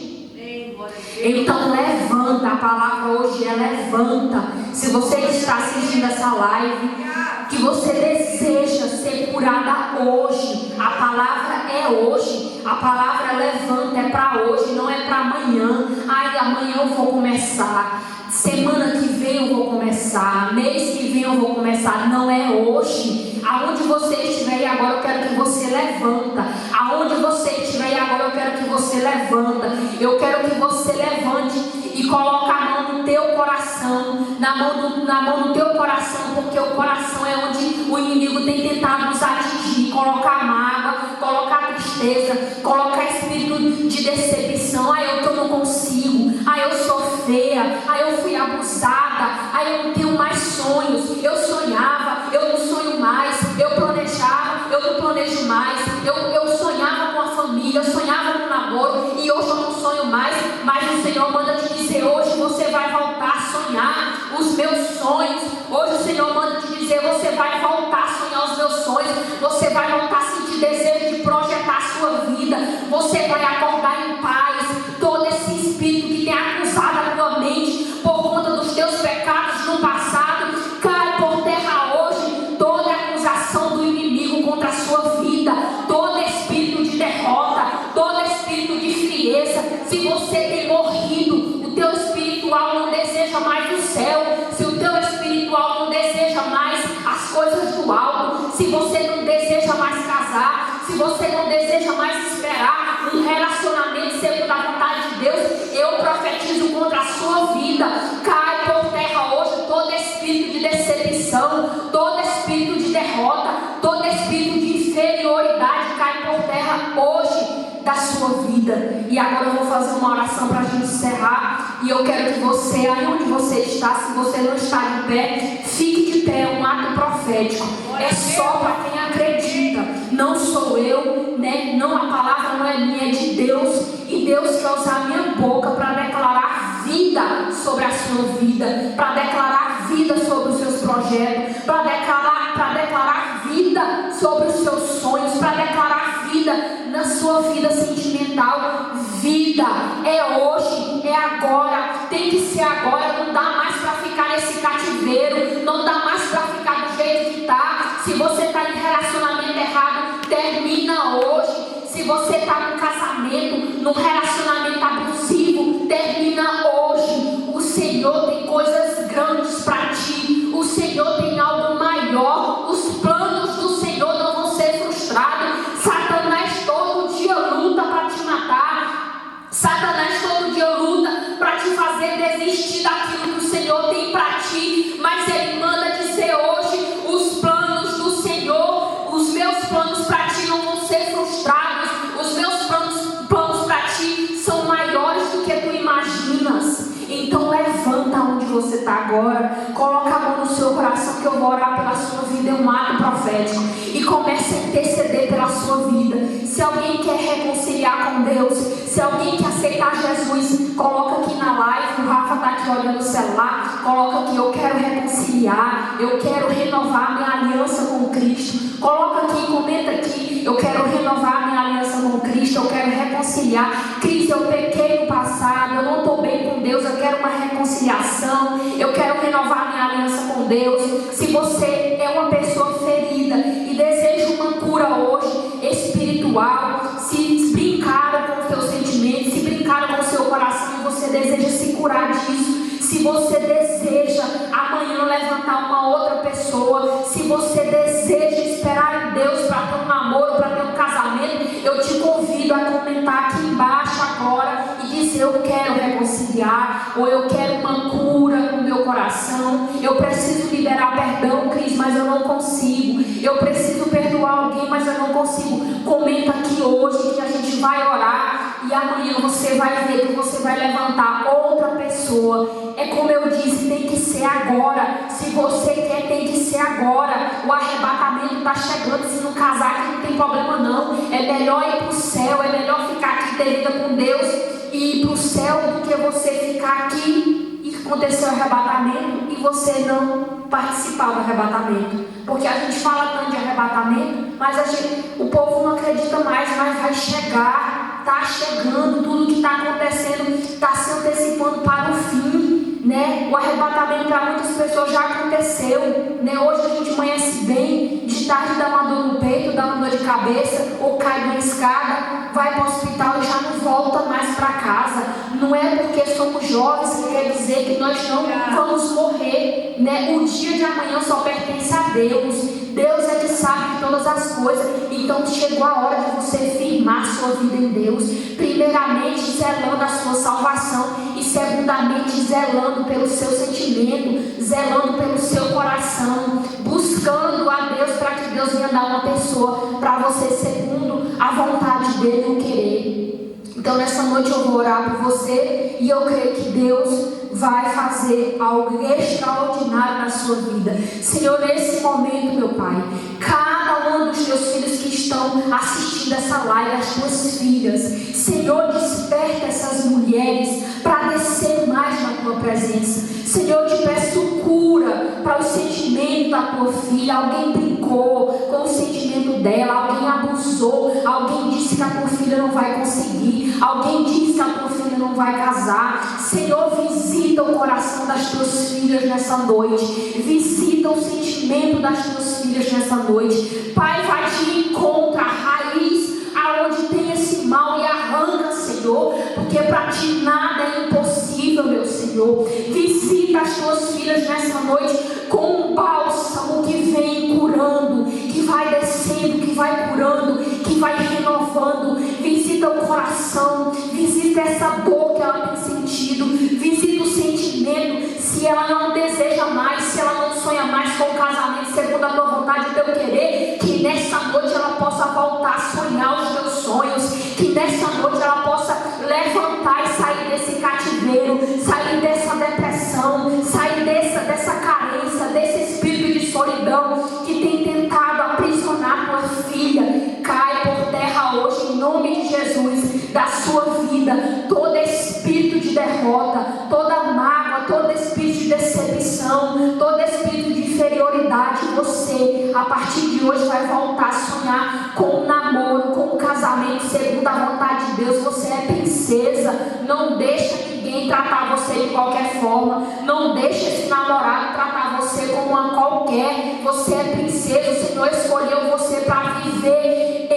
Então levanta, a palavra hoje é levanta. Se você está assistindo essa live, que você deseja ser curada hoje, a palavra é hoje, a palavra levanta, é para hoje, não é para amanhã. Ai, amanhã eu vou começar, semana que vem eu vou começar, mês que vem eu vou começar. Não é hoje. Aonde você estiver agora, eu quero que você levanta. Aonde você estiver agora, eu quero que você levanta. Eu quero que você levante e coloque a mão no teu coração, na mão do teu coração, porque o coração é onde o inimigo tem tentado nos atingir. Colocar mágoa, colocar tristeza, colocar espírito de decepção. Ah, eu não consigo. Ah, eu sou feia. Ah, eu fui abusada. Ah, eu não tenho mais sonhos. Eu sonhava, eu não sonho mais. Eu planejava, eu não planejo mais. Eu sonhava com a família, eu sonhava com o namoro, e hoje eu não sonho mais. Mas o Senhor manda te dizer: hoje você vai voltar a sonhar os meus sonhos. Hoje o Senhor manda te dizer: você vai voltar a sonhar os meus sonhos. Você vai voltar a sentir desejo de projetar a sua vida. Você vai acordar em paz. Todo esse espírito que tem acusado a tua mente por conta dos teus pecados no passado, cai por terra hoje. Toda acusação do inimigo contra a sua vida, todo espírito de derrota, todo espírito de frieza. Se você tem morrido, o teu espiritual não deseja mais o céu. Se o teu espiritual não deseja mais as coisas do alto, se você não deseja mais casar, se você não deseja mais esperar um relacionamento segundo a vontade de Deus, eu profetizo contra a sua vida. Cai por terra hoje todo espírito de decepção, todo espírito de derrota, todo espírito de inferioridade. Cai por terra hoje da sua vida. E agora eu vou fazer uma oração para a gente encerrar. E eu quero que você, aí onde você está, se você não está de pé, fique de pé. É um ato profético. É só para quem acredita. Não sou eu, né? Não, a palavra não é minha, é de Deus. E Deus quer usar a minha boca para declarar vida sobre a sua vida, para declarar vida sobre os seus projetos, para declarar vida sobre os seus sonhos, para declarar vida na sua vida sentimental. Vida é hoje, é agora, tem que ser agora. Não dá mais para ficar nesse cativeiro, não dá mais para ficar do jeito que está. Se você está em relacionamento errado, termina hoje. Se você está num casamento, num relacionamento abusivo, termina hoje. O Senhor tem coisas grandes para ti. O Senhor tem algo maior. Os planos do Senhor não vão ser frustrados. Satanás todo dia luta para te matar. Satanás todo dia luta para te fazer desistir daquilo que o Senhor tem para ti. Mas Ele manda dizer hoje: os planos do Senhor, os meus planos para ti não vão ser frustrados. Os meus planos para ti são maiores do que tu imaginas. Então levanta onde você está agora, coloca a mão no seu coração, que eu vou orar pela sua vida. É um ato profético. E comece a interceder pela sua vida. Se alguém quer reconciliar com Deus, se alguém quer aceitar Jesus, coloca aqui na live. O Rafa está aqui olhando o celular. Coloca aqui: eu quero reconciliar, eu quero renovar minha aliança com Cristo. Coloca aqui, comenta aqui: eu quero renovar minha aliança com Cristo, eu quero reconciliar. Cris, eu pequei no passado, eu não estou bem com Deus, eu quero uma reconciliação, eu quero renovar minha aliança com Deus. Se você é uma pessoa ferida e deseja uma cura hoje espiritual, se brincaram com os seus sentimentos, se brincaram com o seu coração e você deseja se curar disso, se você deseja amanhã levantar uma outra pessoa, se você deseja esperar em Deus para ter um namoro, para ter um casamento, eu te convido a comentar aqui embaixo agora e dizer: eu quero reconciliar, ou eu quero uma cura no meu coração, eu preciso liberar perdão, Cris, mas eu não consigo, eu preciso perdoar alguém, mas eu não consigo. Comenta aqui hoje que a gente vai orar e amanhã você vai ver que você vai levantar outra pessoa. É como eu disse, tem que ser agora. Se você quer, tem que ser agora. O arrebatamento está chegando. Se não casar aqui não tem problema não. É melhor ir para o céu, é melhor ficar aqui ter vida com Deus e ir para o céu do que você ficar aqui e acontecer o arrebatamento e você não participar do arrebatamento. Porque a gente fala tanto de arrebatamento, mas o povo não acredita mais, mas vai chegar. Está chegando, tudo que está acontecendo está se antecipando para o fim, né? O arrebatamento para muitas pessoas já aconteceu, né? Hoje a gente amanhece bem, de tarde dá uma dor no peito, dá uma dor de cabeça, ou cai de uma escada, vai para o hospital e já não volta mais para casa. Não é porque somos jovens que quer dizer que nós não vamos morrer, né? O dia de amanhã só pertence a Deus. Deus é que sabe de todas as coisas. Então chegou a hora de você firmar sua vida em Deus. Primeiramente zelando a sua salvação e segundamente zelando pelo seu sentimento, zelando pelo seu coração, buscando a Deus para que Deus venha dar uma pessoa para você segundo a vontade dele e o querer. Então nessa noite eu vou orar por você e eu creio que Deus vai fazer algo extraordinário na sua vida. Senhor, nesse momento, meu Pai, cada um dos teus filhos que estão assistindo essa live, as tuas filhas, Senhor, desperta essas mulheres para descer mais na tua presença. Senhor, eu te peço cura para o sentimento da tua filha. Alguém brincou com o sentimento dela, alguém abusou, alguém disse que a tua filha não vai conseguir, alguém disse que a tua filha não vai casar. Senhor, visita o coração das tuas filhas nessa noite, visita o sentimento das tuas filhas nessa noite. Pai, vai te encontrar a raiz aonde tem esse mal e arranca, Senhor, porque para ti nada é impossível, meu Senhor. Visita as tuas filhas nessa noite com um bálsamo que vem curando, que vai descendo, que vai curando, que vai renovando. Visita o coração, visita essa dor que ela tem sentido, visita o sentimento. Se ela não deseja mais, se ela não sonha mais com o casamento segundo a tua vontade e teu querer, que nessa noite ela possa voltar a sonhar os teus sonhos, que nessa noite ela possa levantar e sair desse cativeiro, sair dessa depressão, sair dessa carência, desse espírito de solidão que tem tentado aprisionar tua filha. Cai por terra hoje, em nome de Jesus, da sua vida, todo espírito de derrota, toda mágoa, todo espírito de decepção, todo espírito de inferioridade. Você, a partir de hoje, vai voltar a sonhar com um namoro, com um casamento segundo a vontade de Deus. Você é princesa. Não deixa ninguém tratar você de qualquer forma. Não deixa esse namorado tratar você como uma qualquer. Você é princesa. O Senhor escolheu você para viver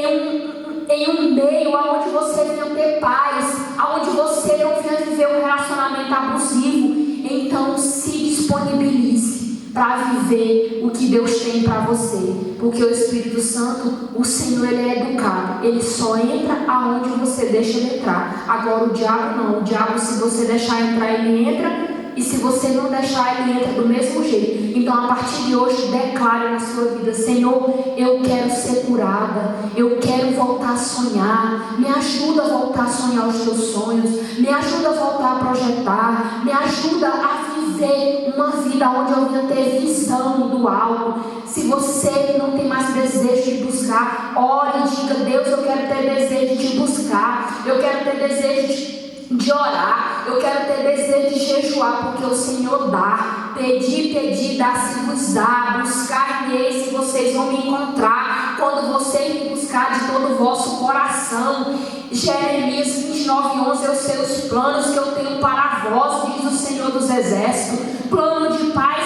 em um meio onde você venha ter paz, onde você não venha viver um relacionamento abusivo. Então se disponibilize para viver o que Deus tem para você, porque o Espírito Santo, o Senhor, ele é educado, ele só entra aonde você deixa ele entrar. Agora o diabo não, o diabo, se você deixar entrar, ele entra, e se você não deixar, ele entra do mesmo jeito. Então a partir de hoje, declare na sua vida: Senhor, eu quero ser curada, eu quero voltar a sonhar, me ajuda a voltar a sonhar os teus sonhos, me ajuda a voltar a projetar, me ajuda a viver uma vida onde eu venha ter visão do alto. Se você não tem mais desejo de buscar, ore e diga: Deus, eu quero ter desejo de buscar, eu quero ter desejo de orar, eu quero ter desejo de jejuar, porque o Senhor dá. Pedi, dá-se-vos-á, buscar-me-eis e vocês vão me encontrar, quando vocês me buscar de todo o vosso coração. Jeremias 29:11, eu sei os planos que eu tenho para vós, diz o Senhor dos Exércitos, plano de paz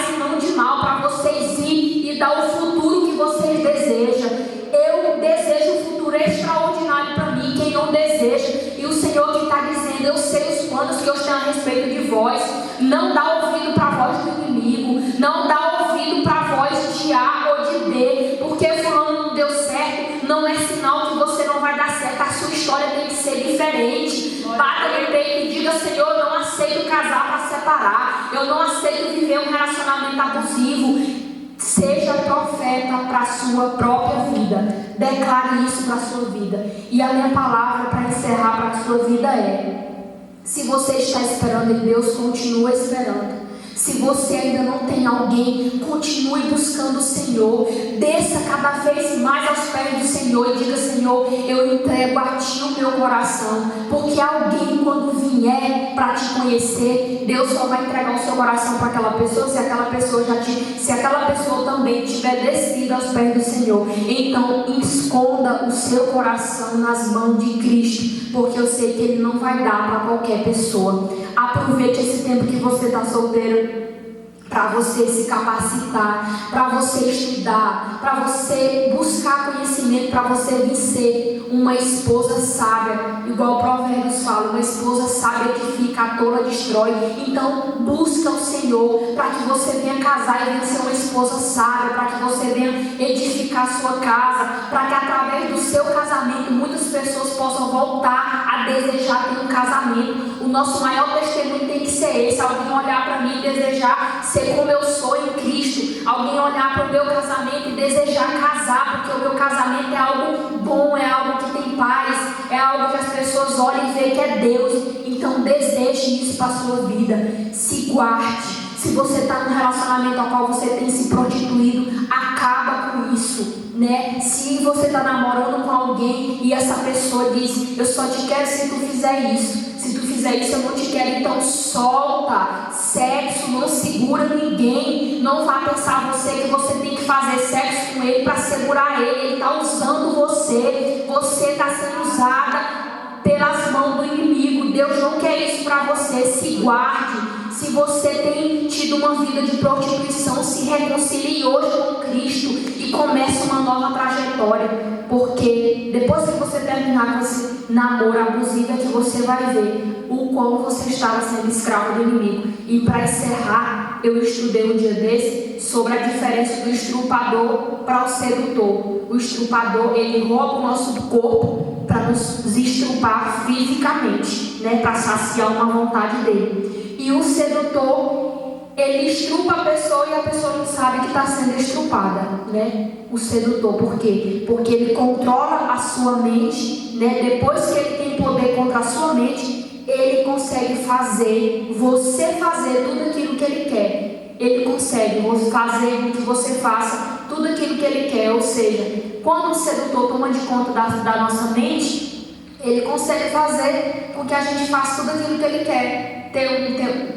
diferente. Bata no peito e diga: Senhor, eu não aceito casar para separar. Eu não aceito viver um relacionamento abusivo. Seja profeta para a sua própria vida. Declare isso para a sua vida. E a minha palavra para encerrar para a sua vida é: se você está esperando em Deus, continue esperando. Se você ainda não tem alguém, continue buscando o Senhor. Desça cada vez mais aos pés do Senhor e diga: Senhor, eu entrego a Ti o meu coração. Porque alguém, quando vier para Te conhecer, Deus só vai entregar o seu coração para aquela pessoa se aquela pessoa também tiver descido aos pés do Senhor. Então esconda o seu coração nas mãos de Cristo, porque eu sei que Ele não vai dar para qualquer pessoa. Aproveite esse tempo que você está solteiro para você se capacitar, para você estudar, para você buscar conhecimento, para você vencer uma esposa sábia, igual o Provérbios fala: uma esposa sábia edifica, a tola destrói. Então busca o Senhor para que você venha casar e venha ser uma esposa sábia, para que você venha edificar a sua casa, para que através do seu casamento muitas pessoas possam voltar a desejar ter um casamento. O nosso maior testemunho tem que ser esse: alguém olhar para mim e desejar ser como eu sou em Cristo, alguém olhar para o meu casamento e desejar casar, porque o meu casamento é algo bom, é algo que tem paz, é algo que as pessoas olham e veem que é Deus. Então deseje isso para a sua vida. Se guarde. Se você está num relacionamento ao qual você tem se prostituído, acaba com isso, né? Se você está namorando com alguém e essa pessoa diz: eu só te quero se tu fizer isso, se tu fizer isso eu não te quero, então solta. Sexo não segura ninguém. Não vá pensar você que você tem que fazer sexo com ele para segurar ele. Ele está usando você. Você está sendo usada pelas mãos do inimigo. Deus não quer isso para você. Se guarde. Se você tem tido uma vida de prostituição, se reconcilie hoje com Cristo e comece uma nova trajetória. Porque depois que você terminar com esse namoro abusivo, é que você vai ver o quão você estava sendo escravo do inimigo. E para encerrar, eu estudei um dia desse sobre a diferença do estrupador para o sedutor. O estrupador, ele rouba o nosso corpo para nos estrupar fisicamente, né? Para saciar uma vontade dele. E o sedutor, ele estrupa a pessoa e a pessoa não sabe que está sendo estrupada, né? O sedutor, por quê? Porque ele controla a sua mente, né? Depois que ele tem poder contra a sua mente, ele consegue fazer você fazer tudo aquilo que ele quer. Ele consegue fazer com que você faça tudo aquilo que ele quer. Ou seja, quando o sedutor toma de conta da nossa mente, ele consegue fazer com que a gente faça tudo aquilo que ele quer.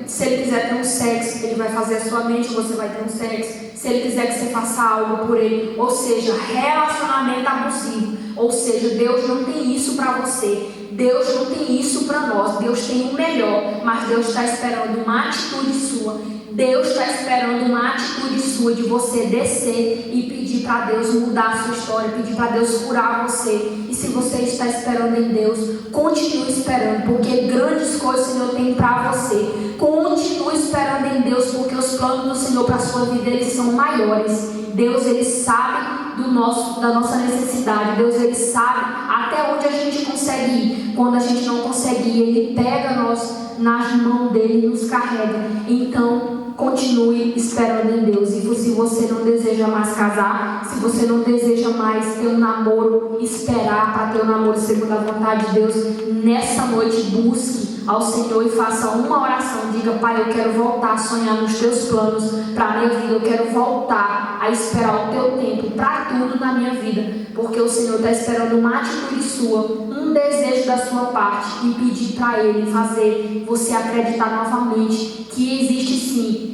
Se ele quiser ter um sexo, ele vai fazer a sua mente, você vai ter um sexo. Se ele quiser que você faça algo por ele, ou seja, relacionamento abusivo. Ou seja, Deus não tem isso para você. Deus não tem isso para nós. Deus tem o melhor, mas Deus está esperando uma atitude sua. Deus está esperando uma atitude sua de você descer e pedir para Deus mudar a sua história, pedir para Deus curar você. E se você está esperando em Deus, continue esperando, porque grandes coisas o Senhor tem para você. Continue esperando em Deus, porque os planos do Senhor para a sua vida, eles são maiores. Deus, ele sabe da nossa necessidade. Deus, ele sabe até onde a gente consegue ir. Quando a gente não consegue ir, ele pega nós nas mãos dele e nos carrega. Então continue esperando em Deus. E se você não deseja mais casar, se você não deseja mais ter um namoro, esperar para ter um namoro segundo a vontade de Deus, nessa noite busque ao Senhor e faça uma oração. Diga: Pai, eu quero voltar a sonhar nos teus planos para a minha vida. Eu quero voltar a esperar o teu tempo para tudo na minha vida, porque o Senhor está esperando uma atitude sua, um desejo da sua parte, e pedir para Ele fazer você acreditar novamente que existe sim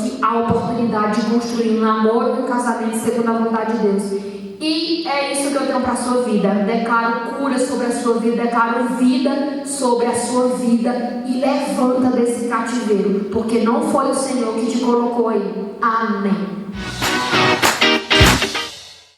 que há oportunidade de construir um namoro e um casamento segundo a vontade de Deus. E é isso que eu tenho para a sua vida. Declaro cura sobre a sua vida, declaro vida sobre a sua vida, e levanta desse cativeiro, porque não foi o Senhor que te colocou aí. Amém.